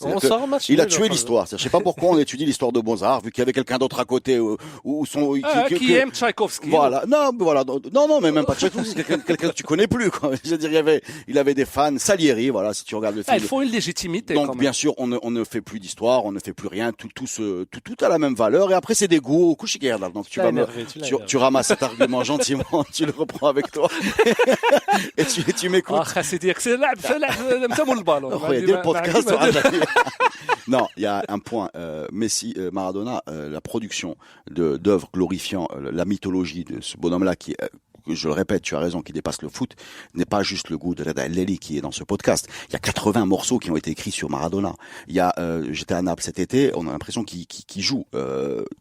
On sort un match il a nul, tué enfin, l'histoire. Je sais pas pourquoi on étudie l'histoire de Mozart vu qu'il y avait quelqu'un d'autre à côté ou son Qui aime Tchaïkovski. voilà. Non, mais même pas Tchaïkovski, c'est quelqu'un que tu connais plus, quoi. Je veux dire, il avait des fans, Salieri, voilà, si tu regardes le film. Il faut une légitimité. Donc, quand même. bien sûr, on ne fait plus d'histoire, on ne fait plus rien, tout a la même valeur, et après, c'est des goûts, donc Tu l'as énervé, tu l'as énervé. tu ramasses cet argument gentiment, tu le reprends avec toi, et tu m'écoutes. c'est dire que c'est là, le ballon. Oh, il y a des podcasts. Non, il y a un point. Messi, Maradona, la production d'œuvres glorifiant la mythologie de ce bonhomme-là qui je le répète, tu as raison, qui dépasse le foot, n'est pas juste le goût de Reda El Leli qui est dans ce podcast. Il y a 80 morceaux qui ont été écrits sur Maradona. Il y a, j'étais à Naples cet été, on a l'impression qu'il joue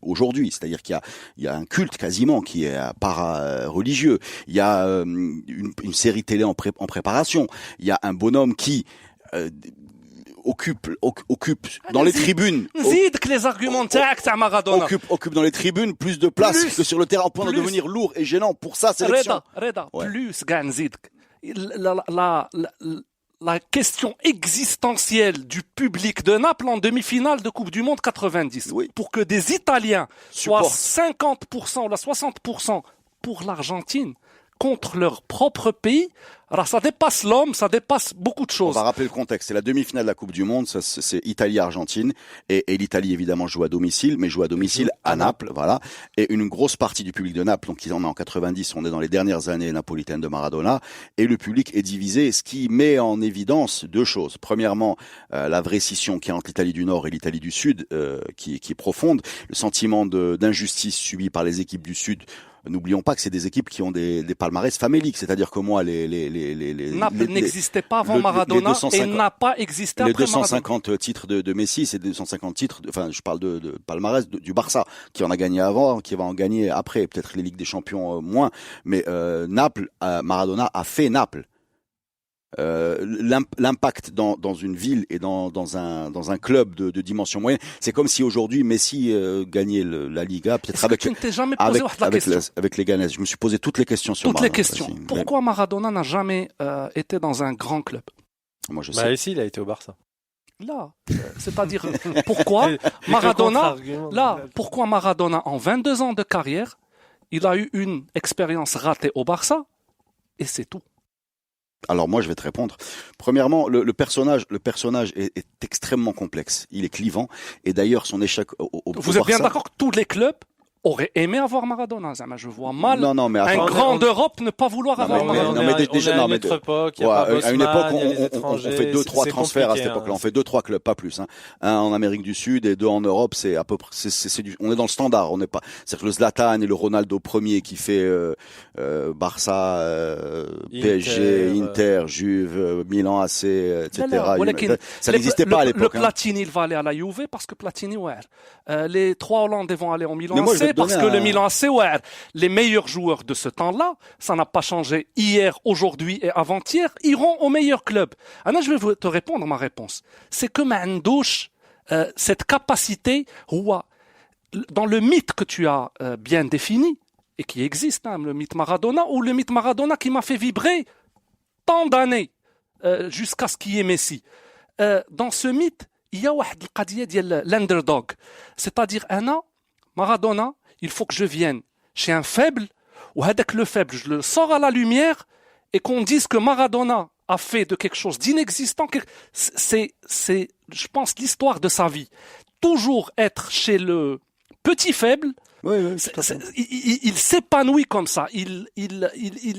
aujourd'hui, c'est-à-dire qu'il y a un culte quasiment qui est para-religieux. Il y a une série télé en préparation. Il y a un bonhomme qui occupe dans les tribunes. Zid que les arguments تاع Maradona. Occupe dans les tribunes plus de place que sur le terrain, au point de devenir lourd et gênant pour sa sélection. Reda, Ouais. plus قاع نزيدك. La question existentielle du public de Naples en demi-finale de Coupe du Monde 90. Oui. Pour que des Italiens soient Supportent. 50% ou la 60% pour l'Argentine contre leur propre pays, alors ça dépasse l'homme, ça dépasse beaucoup de On choses. va rappeler le contexte. C'est la demi-finale de la Coupe du Monde. Ça, c'est Italie-Argentine. Et l'Italie, évidemment, joue à domicile, mais joue à domicile à Naples. Voilà. Et une grosse partie du public de Naples, donc ils en ont en 90, on est dans les dernières années napolitaines de Maradona. Et le public est divisé, ce qui met en évidence deux choses. Premièrement, la vraie scission qui est entre l'Italie du Nord et l'Italie du Sud, qui est profonde. Le sentiment d'injustice subi par les équipes du Sud. N'oublions pas que c'est des équipes qui ont des palmarès faméliques, c'est-à-dire que moi, Naples n'existait pas avant Maradona et n'a pas existé les après Maradona. 250 titres de Messi, c'est 250 titres, enfin je parle de palmarès du Barça, qui en a gagné avant, qui va en gagner après, peut-être les Ligues des Champions moins, mais Naples, Maradona a fait Naples. L'impact dans une ville et dans un club de dimension moyenne, c'est comme si aujourd'hui Messi gagnait la Liga, peut-être Tu ne t'es jamais posé la question. avec les Ganes. Je me suis posé toutes les questions sur Toutes les Maradona. questions. Pourquoi Maradona n'a jamais été dans un grand club? Moi je sais. Bah ici, il a été au Barça. Là, c'est-à-dire pourquoi Maradona, pourquoi Maradona en 22 ans de carrière, il a eu une expérience ratée au Barça et c'est tout. Alors moi je vais te répondre. Premièrement, le personnage est extrêmement complexe. Il est clivant et d'ailleurs son échec au Vous êtes Barça, bien d'accord que tous les clubs auraient aimé avoir Maradona? Je vois mal Non, mais un attends, grand d'Europe ne pas vouloir Non, avoir mais- Maradona. non, mais déjà, on est à non, une mais autre époque, il y a Ouais, pas Bosman, à une époque, il y a les on étrangers, fait 2-3 c'est transferts à cette compliqué, époque-là. hein. On fait 2-3 clubs, pas plus. Hein. Un en Amérique du Sud et 2 en Europe. C'est à peu près, on est dans le standard. On n'est pas. C'est-à-dire que le Zlatan et le Ronaldo premier qui fait Barça, PSG, Inter, Juve, Milan AC, etc. Ça n'existait pas à l'époque. Le Platini, il va aller à la Juve parce que Platini, ouais. Les 3 Hollandais vont aller au Milan Mais moi, je vais AC te parce donner que le Milan AC, ouais. Les meilleurs joueurs de ce temps-là, ça n'a pas changé hier, aujourd'hui et avant-hier, iront au meilleur club. Alors, je vais te répondre ma réponse. C'est que Mandouche, cette capacité, dans le mythe que tu as bien défini, et qui existe, hein, le mythe Maradona, ou le mythe Maradona qui m'a fait vibrer tant d'années, jusqu'à ce qu'il y ait Messi. Dans ce mythe, il y a l'underdog. C'est-à-dire, Maradona, il faut que je vienne chez un faible, ou avec le faible, je le sors à la lumière, et qu'on dise que Maradona a fait de quelque chose d'inexistant, c'est, je pense, l'histoire de sa vie. Toujours être chez le petit faible. Oui, tout à fait. Il s'épanouit comme ça. Il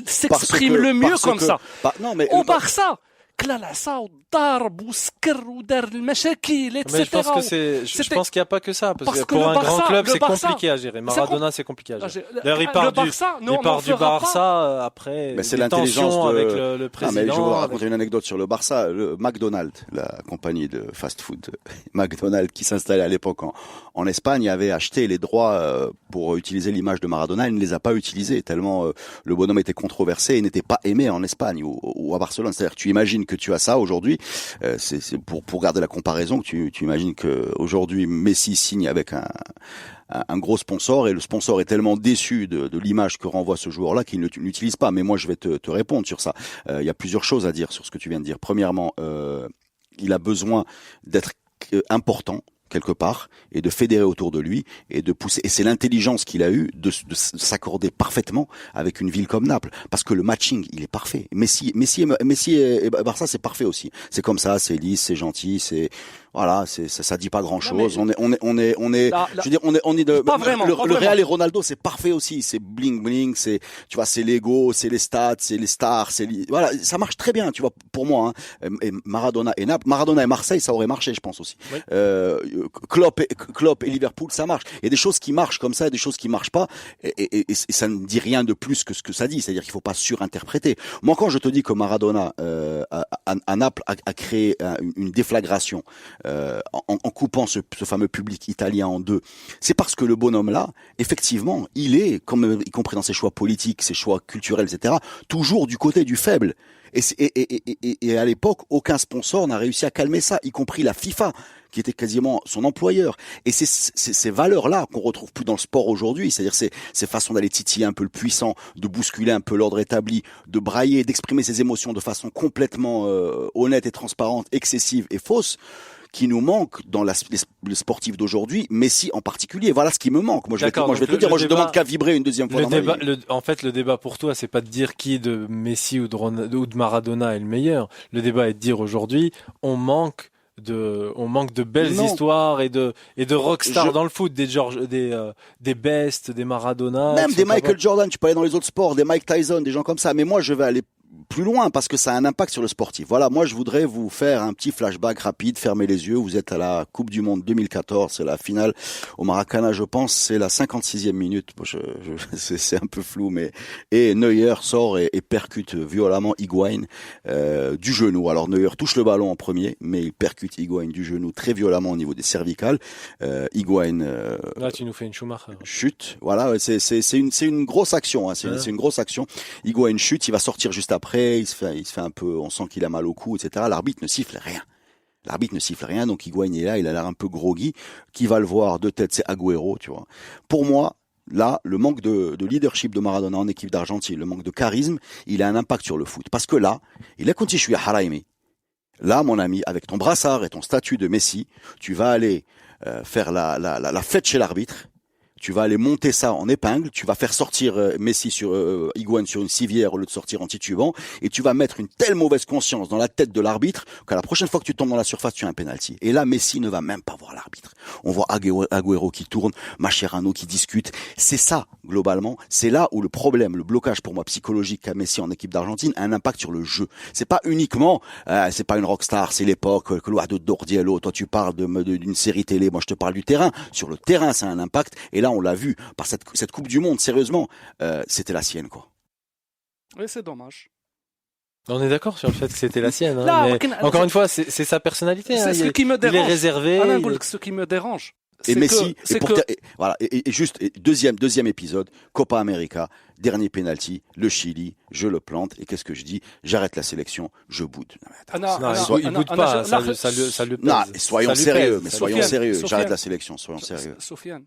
s'exprime le mieux comme ça. Non, mais Au Barça, كلالعصا وضرب وسكر ودار المشاكل Mais je pense qu'il n'y a pas que ça. Parce que pour un grand club, c'est compliqué à gérer. Maradona, c'est compliqué à gérer. D'ailleurs, il part du Barça après. Mais c'est des l'intelligence tensions de... avec le président. mais je vais vous raconter une anecdote sur le Barça. Le McDonald's, la compagnie de fast-food McDonald's qui s'installait à l'époque en Espagne, avait acheté les droits pour utiliser l'image de Maradona. Il ne les a pas utilisés tellement le bonhomme était controversé et n'était pas aimé en Espagne ou à Barcelone. C'est-à-dire que tu imagines que tu as ça aujourd'hui. C'est pour garder la comparaison, que tu imagines que aujourd'hui Messi signe avec un gros sponsor et le sponsor est tellement déçu de l'image que renvoie ce joueur-là qu'il ne l'utilise pas. Mais moi, je vais te répondre sur ça. Il y a plusieurs choses à dire sur ce que tu viens de dire. Premièrement, il a besoin d'être important quelque part et de fédérer autour de lui et de pousser. Et c'est l'intelligence qu'il a eue de s'accorder parfaitement avec une ville comme Naples, parce que le matching il est parfait. Messi et Barça c'est parfait aussi. C'est comme ça, c'est lisse, c'est gentil, c'est voilà, ça dit pas grand chose. On est je veux dire on est de pas vraiment, le Real et Ronaldo c'est parfait aussi, c'est bling bling, c'est tu vois, c'est l'ego, c'est les stats, c'est les stars, voilà, ça marche très bien, tu vois, pour moi hein. Et Maradona et Naples, Maradona et Marseille ça aurait marché je pense aussi. Oui. Klopp et Liverpool ça marche. Il y a des choses qui marchent comme ça, et des choses qui marchent pas et ça ne dit rien de plus que ce que ça dit, c'est-à-dire qu'il faut pas surinterpréter. Moi quand je te dis que Maradona à Naples a créé une déflagration en coupant ce fameux public italien en deux, c'est parce que le bonhomme là, effectivement, il est, comme y compris dans ses choix politiques, ses choix culturels, etc., toujours du côté du faible. Et à l'époque, aucun sponsor n'a réussi à calmer ça, y compris la FIFA, qui était quasiment son employeur. Et c'est ces valeurs-là qu'on retrouve plus dans le sport aujourd'hui, c'est-à-dire ces façons d'aller titiller un peu le puissant, de bousculer un peu l'ordre établi, de brailler, d'exprimer ses émotions de façon complètement honnête et transparente, excessive et fausse, qui nous manque dans le sportif d'aujourd'hui, Messi en particulier. Voilà ce qui me manque. Moi, je vais te dire, je demande qu'à vibrer une deuxième fois. En fait, le débat pour toi, c'est pas de dire qui de Messi ou de Maradona est le meilleur. Le débat est de dire aujourd'hui, on manque de belles histoires et de rockstars dans le foot, des Best, des Maradona. Même des Michael Jordan, tu peux aller dans les autres sports, des Mike Tyson, des gens comme ça. Mais moi, je vais aller plus loin parce que ça a un impact sur le sportif. Voilà, moi je voudrais vous faire un petit flashback rapide, fermez les yeux, vous êtes à la Coupe du Monde 2014, c'est la finale au Maracana, je pense, c'est la 56e minute, c'est un peu flou, mais et Neuer sort et percute violemment Higuaín du genou. Alors Neuer touche le ballon en premier, mais il percute Higuaín du genou très violemment au niveau des cervicales. Higuaín là tu nous fais une Schumacher. Chute, voilà, c'est une grosse action, hein, c'est une grosse action. Higuaín chute, il va sortir juste après, il se fait un peu, on sent qu'il a mal au cou, etc. L'arbitre ne siffle rien. Donc Higuaín est là, il a l'air un peu groggy. Qui va le voir de tête, c'est Agüero, tu vois. Pour moi, là, le manque de leadership de Maradona en équipe d'Argentine, le manque de charisme, il a un impact sur le foot. Parce que là, il a continué, je suis à Haraimi. Là, mon ami, avec ton brassard et ton statut de Messi, tu vas aller faire la fête chez l'arbitre. Tu vas aller monter ça en épingle, tu vas faire sortir Messi sur Higuaín sur une civière au lieu de sortir en titubant, et tu vas mettre une telle mauvaise conscience dans la tête de l'arbitre qu'à la prochaine fois que tu tombes dans la surface, tu as un penalty. Et là, Messi ne va même pas voir l'arbitre. On voit Agüero qui tourne, Mascherano qui discute. C'est ça, globalement, c'est là où le problème, le blocage pour moi psychologique qu'a Messi en équipe d'Argentine a un impact sur le jeu. C'est pas uniquement, c'est pas une rockstar, c'est l'époque, que l'Ouad Dordiello, toi tu parles d'une série télé, moi je te parle du terrain. Sur le terrain, ça a un impact, et là on l'a vu par cette Coupe du Monde, sérieusement, c'était la sienne, quoi. Oui, c'est dommage. On est d'accord sur le fait que c'était la sienne. Hein, là, mais encore une fois, c'est sa personnalité. C'est ce qui me dérange. Il est réservé. Ce qui me dérange. Et Messi, voilà, et juste, deuxième épisode, Copa América, dernier penalty, le Chili, je le plante, et qu'est-ce que je dis? J'arrête la sélection, je boude. Il boude pas, ça le pèse. Non, soyons sérieux, j'arrête la sélection, soyons sérieux. Sofiane,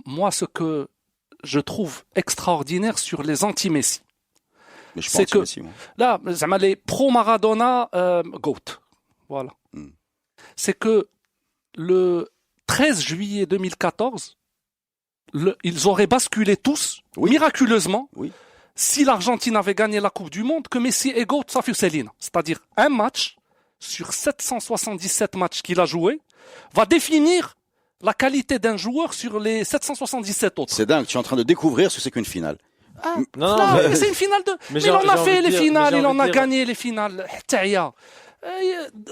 moi, ce que je trouve extraordinaire sur les anti-Messi, mais c'est que Messi, là, les pro-Maradona, GOAT, voilà. C'est que le 13 juillet 2014, ils auraient basculé tous, miraculeusement, si l'Argentine avait gagné la Coupe du Monde, que Messi est GOAT, ça fait Céline. C'est-à-dire un match sur 777 matchs qu'il a joué va définir la qualité d'un joueur sur les 777 autres. C'est dingue, tu es en train de découvrir ce que c'est qu'une finale. Non, C'est une finale de... Mais il en a fait les finales, il en a gagné les finales.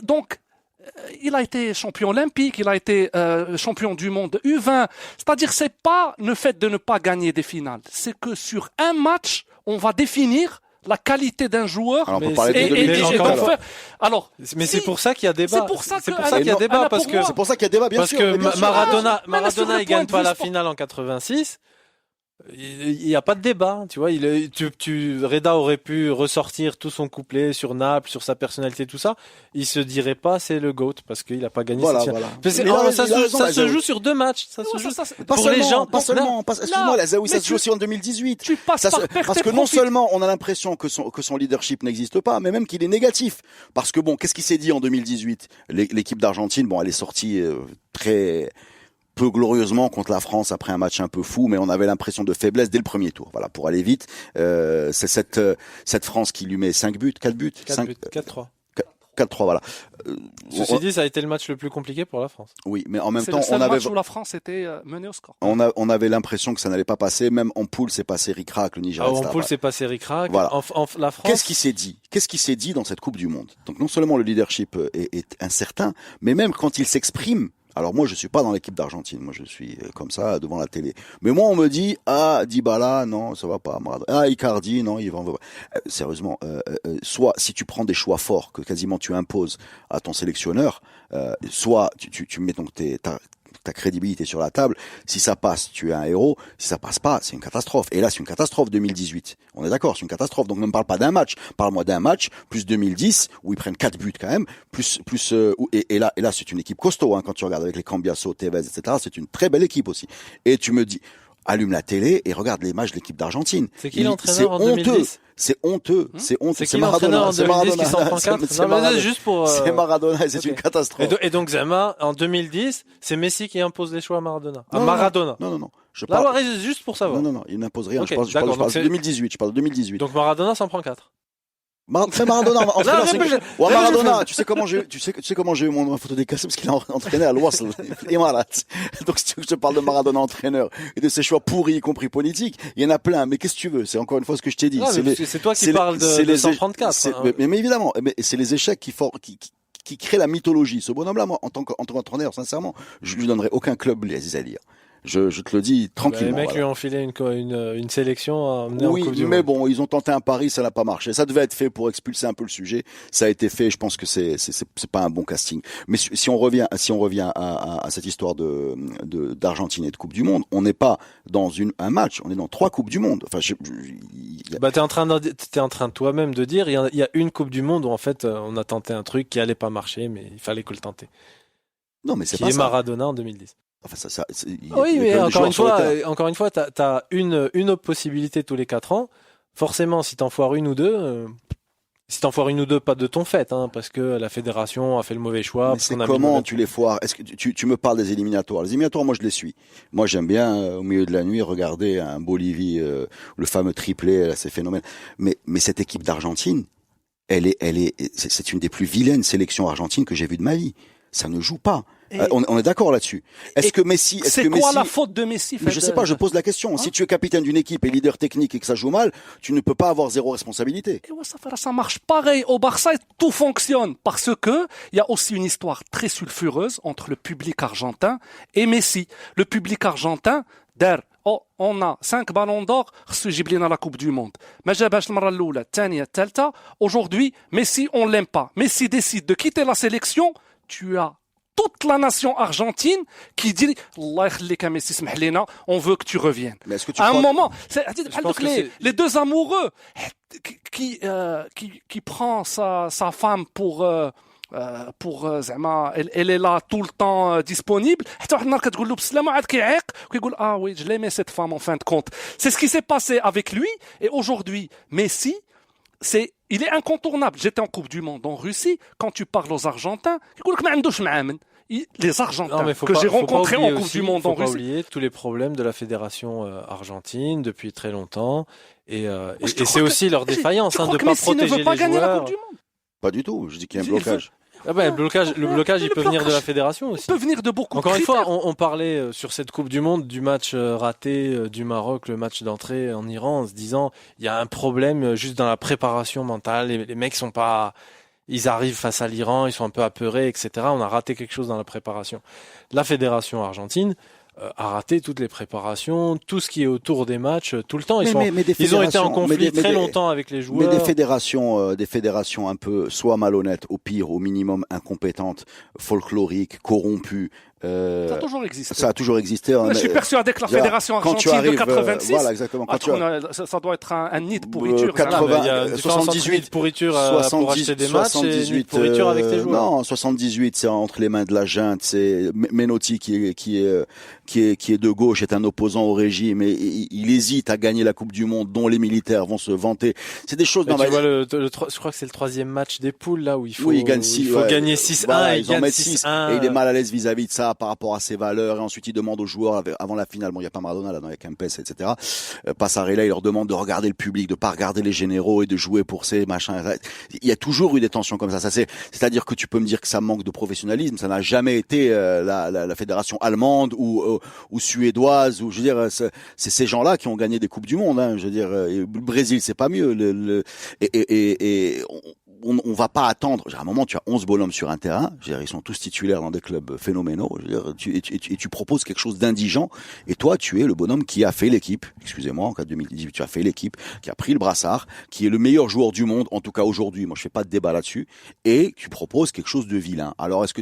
Donc, il a été champion olympique, il a été champion du monde U20. C'est-à-dire, c'est pas le fait de ne pas gagner des finales. C'est que sur un match, on va définir la qualité d'un joueur. Alors, on peut parler de 2018. Alors, mais c'est pour ça qu'il y a débat. C'est pour ça qu'il y a débat parce que c'est pour ça qu'il y a débat, bien sûr. Parce que Maradona, il gagne pas la sport. finale en 86. Il n'y a pas de débat, tu vois. Reda aurait pu ressortir tout son couplet sur Naples, sur sa personnalité, tout ça. Il se dirait pas c'est le GOAT parce qu'il n'a pas gagné. Voilà. Ça se joue sur 2 matchs. Ça se joue. Pour les gens, pas seulement. Excuse-moi, la Zaoui, ça se joue aussi en 2018. Tu passes parce que non seulement on a l'impression que son leadership n'existe pas, mais même qu'il est négatif. Parce que bon, qu'est-ce qui s'est dit en 2018 ? L'équipe d'Argentine, bon, elle est sortie très peu glorieusement contre la France après un match un peu fou, mais on avait l'impression de faiblesse dès le premier tour. Voilà, pour aller vite, c'est cette France qui lui met 4 buts. 4-3. 4-3, voilà. Ceci dit, ça a été le match le plus compliqué pour la France. Oui, mais en même temps, on avait match où la France était menée au score. On avait l'impression que ça n'allait pas passer. Même en poule, c'est passé ric-rac, le Nigeria. En poule, c'est passé ric-rac. Voilà. La France. Qu'est-ce qui s'est dit dans cette Coupe du Monde ? Donc non seulement le leadership est incertain, mais même quand il s'exprime. Alors moi je suis pas dans l'équipe d'Argentine, moi je suis comme ça devant la télé. Mais moi on me dit Dybala non ça va pas, Icardi non il va. Sérieusement, soit si tu prends des choix forts que quasiment tu imposes à ton sélectionneur, soit tu mets donc ta crédibilité sur la table. Si ça passe, tu es un héros. Si ça passe pas, c'est une catastrophe. Et là, c'est une catastrophe 2018. On est d'accord, c'est une catastrophe. Donc ne me parle pas d'un match. Parle-moi d'un match plus 2010 où ils prennent 4 buts quand même. Et là, c'est une équipe costaud. Hein, quand tu regardes avec les Cambiasso, Tevez, etc. C'est une très belle équipe aussi. Et tu me dis, allume la télé et regarde les matchs de l'équipe d'Argentine. C'est qui l'entraîneur en 2010 ? C'est honteux. C'est qui l'entraîneur en 2010 qui s'en prend 4 ? C'est Maradona et c'est une catastrophe. Et donc Zema, en 2010, c'est Messi qui impose les choix à Maradona. Non. Juste pour savoir. Non, il n'impose rien. Okay, je parle de 2018. Je parle de 2018. Donc Maradona s'en prend 4. Maradona, Maradona, tu sais comment j'ai eu ma photo décassée parce qu'il a entraîné à l'Ouasl, Emarat. Donc si tu veux que je te parle de Maradona entraîneur et de ses choix pourris, y compris politiques, il y en a plein. Mais qu'est-ce que tu veux ? C'est encore une fois ce que je t'ai dit. C'est toi qui parles de 134. Mais évidemment, c'est les échecs qui créent la mythologie. Ce bonhomme-là, moi, en tant qu'entraîneur, sincèrement, je lui donnerais aucun club Aziz Ali. Je te le dis tranquillement. Les mecs lui ont filé une sélection à mener en Coupe du Monde. Mais bon, ils ont tenté un pari, ça n'a pas marché. Ça devait être fait pour expulser un peu le sujet. Ça a été fait. Je pense que c'est pas un bon casting. Mais si on revient à cette histoire d'Argentine et de Coupe du Monde, on n'est pas dans un match. On est dans 3 Coupes du Monde. Enfin, t'es en train toi-même de dire, il y a une Coupe du Monde où en fait on a tenté un truc qui allait pas marcher, mais il fallait que le tenter. Non, mais c'est qui pas est ça. Maradona en 2010. Enfin, oui, mais encore une fois, t'as une autre possibilité tous les 4 ans. Forcément, si t'en foires une ou deux, pas de ton fait, hein, parce que la fédération a fait le mauvais choix. Mais c'est comment tu les foires ? Est-ce que tu me parles des éliminatoires ? Les éliminatoires, moi je les suis. Moi j'aime bien au milieu de la nuit regarder un Bolivie, le fameux triplé, là, c'est phénoménal. Mais cette équipe d'Argentine, c'est une des plus vilaines sélections argentines que j'ai vues de ma vie. Ça ne joue pas. On est d'accord là-dessus. C'est quoi la faute de Messi ? Mais je sais pas, je pose la question. Si tu es capitaine d'une équipe et leader technique et que ça joue mal, tu ne peux pas avoir 0 responsabilité. Et ouais, ça marche pareil. Au Barça, tout fonctionne. Parce que il y a aussi une histoire très sulfureuse entre le public argentin et Messi. Le public argentin, on a 5 ballons d'or, خصو يجيب لنا la Coupe du Monde. ما جابهاش المرة الأولى، الثانية، الثالثة. Aujourd'hui, Messi, on l'aime pas. Messi décide de quitter la sélection. Tu as toute la nation argentine qui dit Allah يخليك يا Messi, اسمح لنا, on veut que tu reviennes. Mais est-ce que tu à un crois moment, les 2 amoureux qui prend sa femme pour زعما elle est là tout le temps disponible حتى واحد النهار كتقول له بالسلامه عاد كيعيق وكيقول oui je l'aimais cette femme en fin de compte. C'est ce qui s'est passé avec lui et aujourd'hui Messi il est incontournable. J'étais en Coupe du Monde en Russie, quand tu parles aux Argentins يقول لك ما عندوش معامن. Les Argentins que j'ai rencontrés en Coupe du Monde en Russie. Faut pas oublier tous les problèmes de la fédération argentine depuis très longtemps Et je te c'est crois aussi leur Tu défaillance crois de que pas Messi ne protéger veut pas les gagner la joueurs. Coupe du Monde? Pas du tout. Je dis qu'il y a un Il veut- blocage. Ah ben, le blocage, il peut venir de la fédération aussi. Il peut venir de beaucoup Encore de une critères. fois, on parlait sur cette Coupe du Monde du match raté du Maroc, le match d'entrée en Iran, en se disant il y a un problème juste dans la préparation mentale. Les mecs sont pas, ils arrivent face à l'Iran, ils sont un peu apeurés, etc. On a raté quelque chose dans la préparation. La fédération argentine a raté toutes les préparations, tout ce qui est autour des matchs, tout le temps. Ils ont été en conflit très longtemps avec les joueurs. Mais des fédérations un peu soit malhonnêtes, au pire, au minimum incompétentes, folkloriques, corrompues. Ça a toujours existé. Ça a toujours existé. Je suis persuadé que la fédération quand tu argentine arrives, de 86, voilà, exactement. Quand tu ça doit être un nid de pourriture. 80, Il y a une différence entre 78, nid de pourriture pour acheter des matchs et nid de 78, pourriture avec tes joueurs. Non, 78, c'est entre les mains de la junte. C'est Menotti qui est de gauche, est un opposant au régime et il hésite à gagner la Coupe du Monde, dont les militaires vont se vanter. C'est des choses. Tu vois, je crois que c'est le 3e match des poules là où il faut, il gagne 6, il faut gagner 6-1 voilà, et ils en mettent 6 6-1. et il est mal à l'aise vis-à-vis de ça par rapport à ses valeurs et ensuite il demande aux joueurs avant la finale, bon il y a pas Maradona là, il y a Kempes, etc. Passarella, il leur demande de regarder le public, de pas regarder les généraux et de jouer pour ces machins. Il y a toujours eu des tensions comme ça. C'est-à-dire que tu peux me dire que ça manque de professionnalisme, ça n'a jamais été la fédération allemande ou suédoise ou je veux dire c'est ces gens-là qui ont gagné des coupes du monde. Hein, je veux dire le Brésil c'est pas mieux. On va pas attendre. À un moment, tu as 11 bonhommes sur un terrain. Je veux dire, ils sont tous titulaires dans des clubs phénoménaux. Je veux dire, tu proposes quelque chose d'indigent. Et toi, tu es le bonhomme qui a fait l'équipe. Excusez-moi, en cas de 2018, tu as fait l'équipe, qui a pris le brassard, qui est le meilleur joueur du monde, en tout cas aujourd'hui. Moi, je fais pas de débat là-dessus. Et tu proposes quelque chose de vilain. Alors, je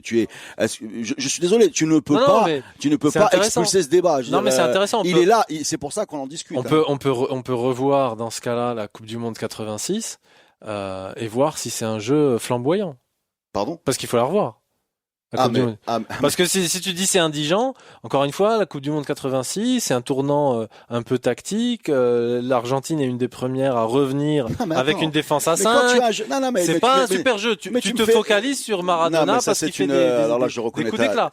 suis désolé, tu ne peux pas expulser ce débat. Mais c'est intéressant. Il est là. C'est pour ça qu'on en discute. On peut revoir dans ce cas-là la Coupe du Monde 86. Et voir si c'est un jeu flamboyant. Pardon ? Parce qu'il faut la revoir. Parce que si tu dis c'est indigent, encore une fois, la Coupe du Monde 86, c'est un tournant un peu tactique. L'Argentine est une des premières à revenir avec une défense à 5. C'est pas un super jeu. Tu te focalises sur Maradona parce qu'il fait des coups d'éclat.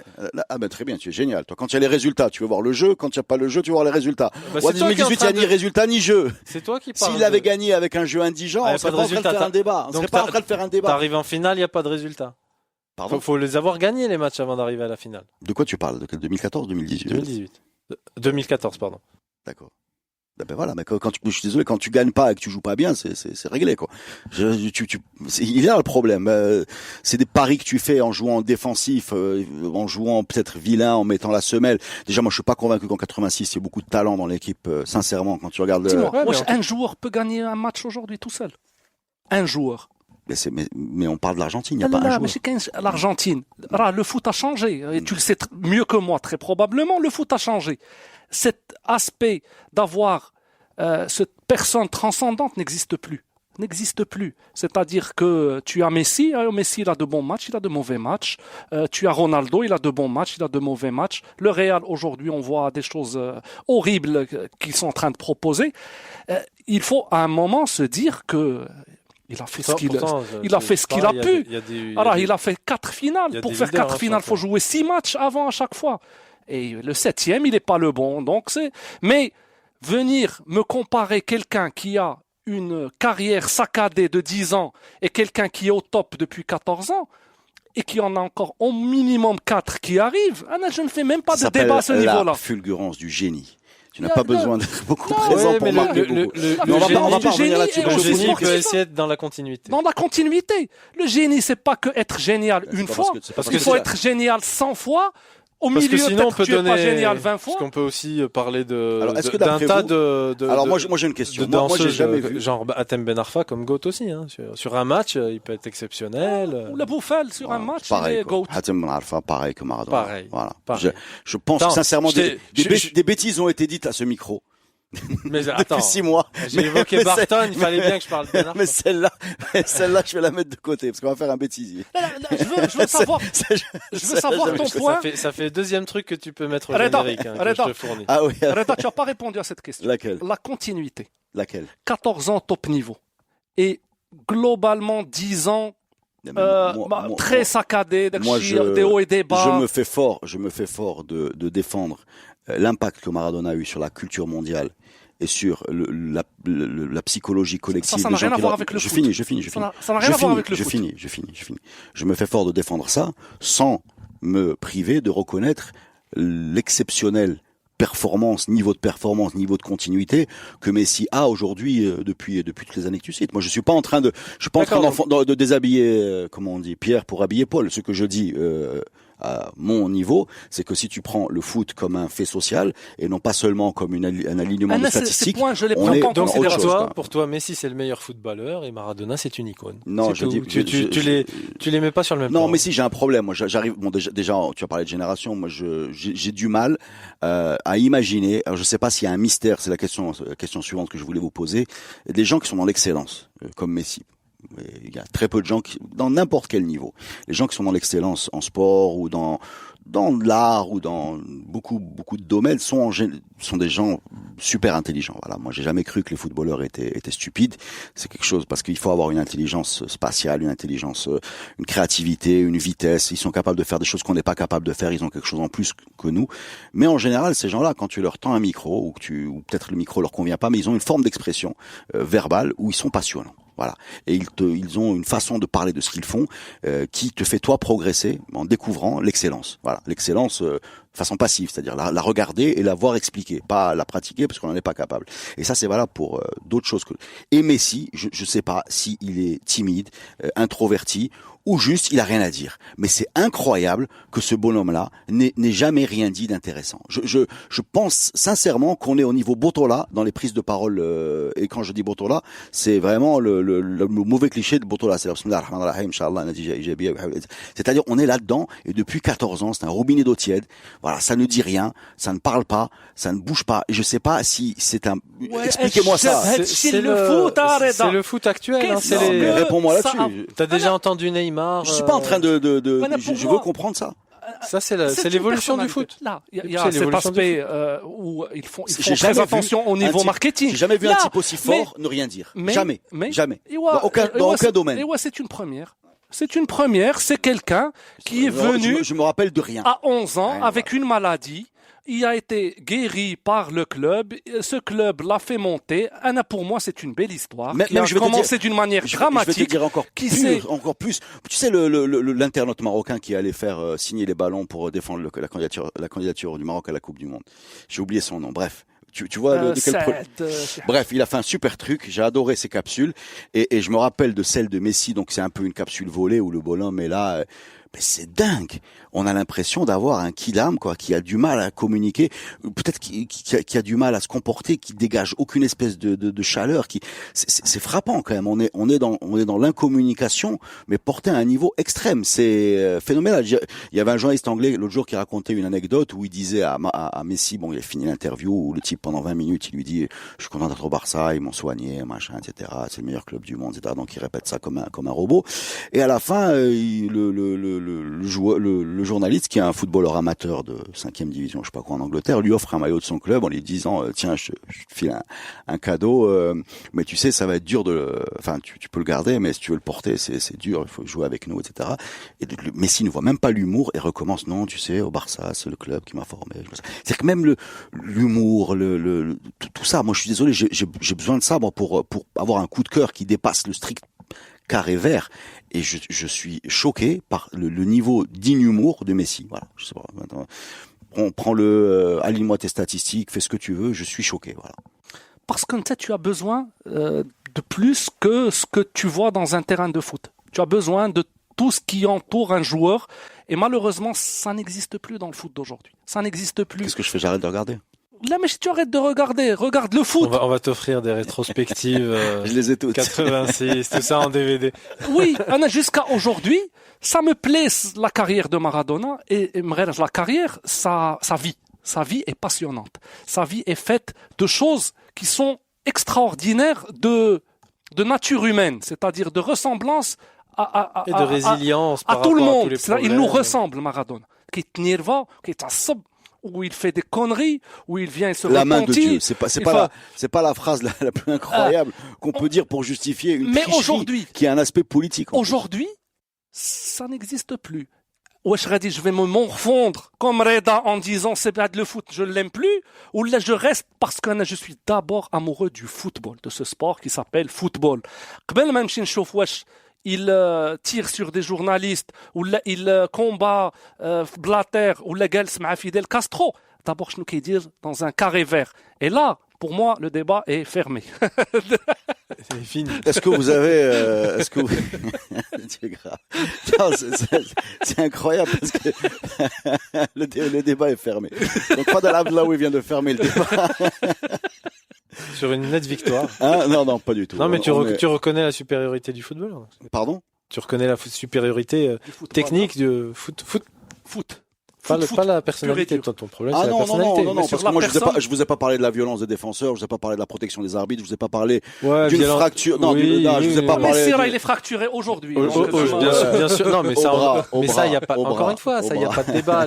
Très bien, tu es génial. Toi, quand il y a les résultats, tu veux voir le jeu. Quand il n'y a pas le jeu, tu veux voir les résultats. En 2018, il n'y a ni résultat ni jeu. C'est toi qui parles. S'il avait gagné avec un jeu indigent, on serait pas en train de faire un débat. On serait pas en train de faire un débat. T'arrives en finale, il n'y a pas de résultat. Pardon ? Faut les avoir gagnés les matchs avant d'arriver à la finale. De quoi tu parles ? De 2014, 2018 2014, pardon. D'accord. Ben voilà, mais je suis désolé, quand tu gagnes pas et que tu joues pas bien, c'est réglé quoi. Il y a le problème. C'est des paris que tu fais en jouant défensif, en jouant peut-être vilain, en mettant la semelle. Déjà, moi, je suis pas convaincu qu'en 86, il y ait beaucoup de talent dans l'équipe. Sincèrement, quand tu regardes. Dis-moi, un joueur peut gagner un match aujourd'hui tout seul. Un joueur. Mais on parle de l'Argentine, il n'y a pas un joueur. Mais l'Argentine, le foot a changé. Et tu le sais mieux que moi, très probablement, le foot a changé. Cet aspect d'avoir cette personne transcendante n'existe plus. C'est-à-dire que tu as Messi, il a de bons matchs, il a de mauvais matchs. Tu as Ronaldo, il a de bons matchs, il a de mauvais matchs. Le Real, aujourd'hui, on voit des choses horribles qu'ils sont en train de proposer. Il faut à un moment se dire que il a fait ce qu'il a pu. Il a fait 4 finales. Pour faire 4 finales, il faut jouer 6 matchs avant à chaque fois. Et le 7e, il n'est pas le bon. Mais venir me comparer quelqu'un qui a une carrière saccadée de 10 ans et quelqu'un qui est au top depuis 14 ans et qui en a encore au minimum 4 qui arrivent, je ne fais même pas de débat à ce niveau-là. La fulgurance du génie. Tu n'as pas besoin d'être beaucoup présent pour marquer beaucoup. On va pas revenir là-dessus. Le génie peut essayer d'être dans la continuité. Dans la continuité. Le génie, c'est pas que être génial une fois. Il faut être génial 100 fois. Au parce milieu, que sinon, on peut donner. Pas génial 20 fois. Parce qu'on peut aussi parler d'un tas de. Alors moi j'ai une question. Moi j'ai jamais vu. Genre Hatem Ben Arfa comme GOAT aussi. Sur un match, il peut être exceptionnel. Ou la Bouffal sur un match, pareil, il est GOAT. Hatem Ben Arfa, pareil que Maradona. Pareil. Je pense sincèrement des bêtises ont été dites à ce micro. Mais attends, depuis 6 mois. J'ai évoqué Barton, il fallait bien que je parle de Ben Arfa. Mais celle-là, je vais la mettre de côté parce qu'on va faire un bêtisier. Je veux savoir ton point. Ça fait deuxième truc que tu peux mettre au générique, que je te fournis. Ah oui. Reda, tu n'as pas répondu à cette question. Laquelle? La continuité. Laquelle? 14 ans top niveau. Et globalement 10 ans très saccadé, des hauts et des bas. Je me fais fort de défendre l'impact que Maradona a eu sur la culture mondiale et sur la psychologie collective. Ça n'a des gens rien à qui voir leur- avec le je foot. finis. Ça n'a rien à voir avec le je foot. finis. Je me fais fort de défendre ça sans me priver de reconnaître l'exceptionnel niveau de continuité que Messi a aujourd'hui depuis toutes les années que tu cites. Moi, je suis pas en train de déshabiller, comment on dit, Pierre pour habiller Paul. Ce que je dis à mon niveau, c'est que si tu prends le foot comme un fait social et non pas seulement comme un alignement de statistiques, Ces points, je les on prends est pas en dans autre pour chose, considération. quoi. pour toi, Messi c'est le meilleur footballeur et Maradona c'est une icône. Non, C'est je tout. dis, Tu les mets pas sur le même plan. Non, mais si j'ai un problème. Moi, j'arrive. Bon, déjà, tu as parlé de génération. Moi, j'ai du mal à imaginer. Alors, je sais pas s'il y a un mystère. C'est la question suivante que je voulais vous poser. Des gens qui sont dans l'excellence, comme Messi. Il y a très peu de gens dans n'importe quel niveau. Les gens qui sont dans l'excellence en sport ou dans l'art ou dans beaucoup de domaines sont des gens super intelligents. Voilà, moi j'ai jamais cru que les footballeurs étaient stupides. C'est quelque chose parce qu'il faut avoir une intelligence spatiale, une intelligence, une créativité, une vitesse. Ils sont capables de faire des choses qu'on n'est pas capable de faire. Ils ont quelque chose en plus que nous. Mais en général, ces gens-là, quand tu leur tends un micro ou peut-être le micro leur convient pas, mais ils ont une forme d'expression verbale où ils sont passionnants. Voilà. Et ils ont une façon de parler de ce qu'ils font qui te fait toi progresser en découvrant l'excellence. Voilà, l'excellence de façon passive, c'est-à-dire la regarder et la voir expliquer, pas la pratiquer parce qu'on n'en est pas capable. Et ça c'est valable pour d'autres choses que. Et Messi, je sais pas si il est timide, introverti ou juste il a rien à dire. Mais c'est incroyable que ce bonhomme-là n'ait jamais rien dit d'intéressant. Je pense sincèrement qu'on est au niveau Botola dans les prises de parole. Et quand je dis Botola, c'est vraiment le mauvais cliché de Botola. C'est-à-dire on est là-dedans et depuis 14 ans, c'est un robinet d'eau tiède. Voilà, ça ne dit rien, ça ne parle pas, ça ne bouge pas. Et je sais pas si c'est un. Expliquez-moi ça. C'est le foot actuel. Hein, Non, mais réponds-moi là-dessus. T'as déjà entendu Neymar? Je suis pas en train de je veux comprendre ça. Ça, c'est l'évolution du foot. Là, il y a cet aspect où ils font J'ai très jamais attention au niveau marketing. J'ai jamais vu un Là, type aussi fort ne rien dire. Jamais. Et ouais, Dans aucun domaine. Et ouais, c'est une première. C'est quelqu'un qui est venu je me rappelle de rien. à 11 ans avec une maladie. Il a été guéri par le club. Ce club l'a fait monter. Anna, pour moi, c'est une belle histoire. Qui a commencé d'une manière dramatique. Je vais te dire encore plus. Tu sais, l'internaute marocain qui allait faire signer les ballons pour défendre la candidature du Maroc à la Coupe du Monde. J'ai oublié son nom. Bref. Tu vois Bref, il a fait un super truc. J'ai adoré ces capsules et je me rappelle de celle de Messi. Donc c'est un peu une capsule volée où le bonhomme est là. Mais c'est dingue. On a l'impression d'avoir un kidam, quoi, qui a du mal à communiquer, peut-être qui a du mal à se comporter, qui dégage aucune espèce de chaleur, c'est frappant quand même. On est dans l'incommunication, mais porté à un niveau extrême. C'est phénoménal. Il y avait un journaliste anglais l'autre jour qui racontait une anecdote où il disait à Messi, bon, il a fini l'interview où le type pendant 20 minutes, il lui dit, je suis content d'être au Barça, ils m'ont soigné, machin, etc. C'est le meilleur club du monde, etc. Donc il répète ça comme un robot. Et à la fin, le journaliste qui est un footballeur amateur de 5e division, je sais pas quoi en Angleterre, lui offre un maillot de son club en lui disant tiens, je te file un cadeau, mais tu sais ça va être dur tu peux le garder, mais si tu veux le porter c'est dur, il faut jouer avec nous, etc. Et Messi ne voit même pas l'humour et recommence non, tu sais, au Barça c'est le club qui m'a formé. C'est que même l'humour, tout ça, moi je suis désolé, j'ai besoin de ça pour avoir un coup de cœur qui dépasse le strict carré vert. Et je suis choqué par le niveau d'inhumour de Messi. Voilà, je sais pas. Prends-le, aligne-moi tes statistiques, fais ce que tu veux. Je suis choqué. Voilà. Parce que tu as besoin de plus que ce que tu vois dans un terrain de foot. Tu as besoin de tout ce qui entoure un joueur. Et malheureusement, ça n'existe plus dans le foot d'aujourd'hui. Ça n'existe plus. Qu'est-ce que je fais? J'arrête de regarder. Là, mais si tu arrêtes de regarder, regarde le foot. On va t'offrir des rétrospectives. Je les ai toutes. 86, tout ça en DVD. Oui, jusqu'à aujourd'hui, ça me plaît la carrière de Maradona et la carrière, sa vie. Sa vie est passionnante. Sa vie est faite de choses qui sont extraordinaires de nature humaine, c'est-à-dire de ressemblance et de résilience à par tout le rapport à tous monde. les problèmes. Il nous ressemble, Maradona. Qui te nerva, qui t'assobe, où il fait des conneries, où il vient et se la main de repentit. Dieu, c'est pas la phrase la plus incroyable qu'on peut dire pour justifier une tricherie qui a un aspect politique. Aujourd'hui, ça n'existe plus. wesh غادي je vais me morfondre comme Reda en disant c'est pas le foot, je l'aime plus, ou là je reste parce que je suis d'abord amoureux du football, de ce sport qui s'appelle football. قبل ما نمشي نشوف واش il tire sur des journalistes ou là il combat Blatter ou la جالس مع Fidel Castro. D'abord شنو كيدير dans un carré vert. Et là, pour moi, le débat est fermé. C'est fini. Est-ce que vous avez, c'est grave. Non, c'est incroyable parce que le débat est fermé. Donc Fadel Abdelawi vient de fermer le débat. Sur une nette victoire. Hein, non, pas du tout. Non, mais tu reconnais la supériorité du football. Hein. Pardon? Tu reconnais la supériorité technique du foot. Pas la personnalité, toi, ton problème, c'est la personnalité. Non, parce que moi, je vous ai pas parlé de la violence des défenseurs, je vous ai pas parlé de la protection des arbitres, je vous ai pas parlé d'une fracture. Non, je vous ai pas parlé. Messi, il est fracturé aujourd'hui. Bien sûr. Non, mais ça, il y a pas, encore une fois, ça, il y a pas de débat.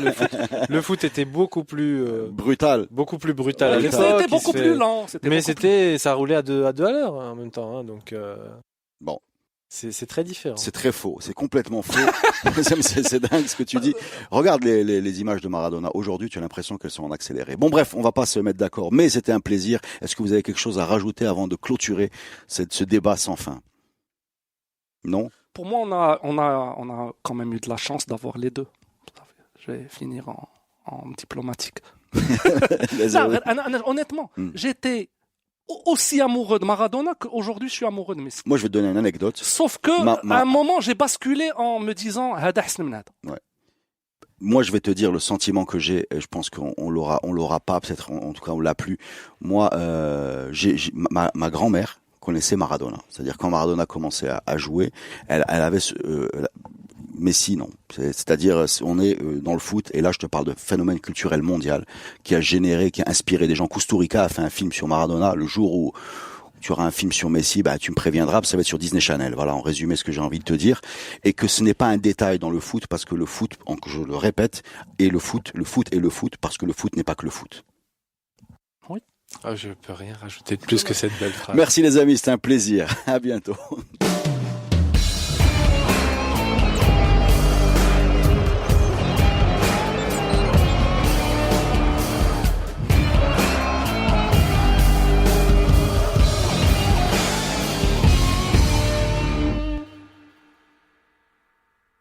Le foot était beaucoup plus brutal. Beaucoup plus brutal à l'époque. C'était beaucoup plus lent. Mais ça roulait à deux à l'heure, en même temps, hein, donc, bon. C'est très différent. C'est très faux, c'est complètement faux. c'est dingue ce que tu dis. Regarde les images de Maradona. Aujourd'hui, tu as l'impression qu'elles sont en accéléré. Bon, bref, on va pas se mettre d'accord, mais c'était un plaisir. Est-ce que vous avez quelque chose à rajouter avant de clôturer ce débat sans fin? Non? Pour moi, on a quand même eu de la chance d'avoir les deux. Je vais finir en diplomatique. Honnêtement, j'étais aussi amoureux de Maradona qu'aujourd'hui je suis amoureux de Messi. Moi je vais te donner une anecdote. Sauf que à un moment j'ai basculé en me disant Hada Hassan Mnad. Ouais. Moi je vais te dire le sentiment que j'ai, et je pense qu'on l'aura pas, peut-être en tout cas on l'a plus. Moi ma grand-mère connaissait Maradona. C'est-à-dire quand Maradona commençait à jouer, elle avait Messi, non. C'est-à-dire, on est dans le foot, et là, je te parle de phénomène culturel mondial qui a inspiré des gens. Kusturica a fait un film sur Maradona. Le jour où tu auras un film sur Messi, tu me préviendras, ça va être sur Disney Channel. Voilà, en résumé, ce que j'ai envie de te dire. Et que ce n'est pas un détail dans le foot, parce que le foot, je le répète, est le foot est le foot, parce que le foot n'est pas que le foot. Oui. Je peux rien rajouter de plus que cette belle phrase. Merci les amis, c'était un plaisir. À bientôt.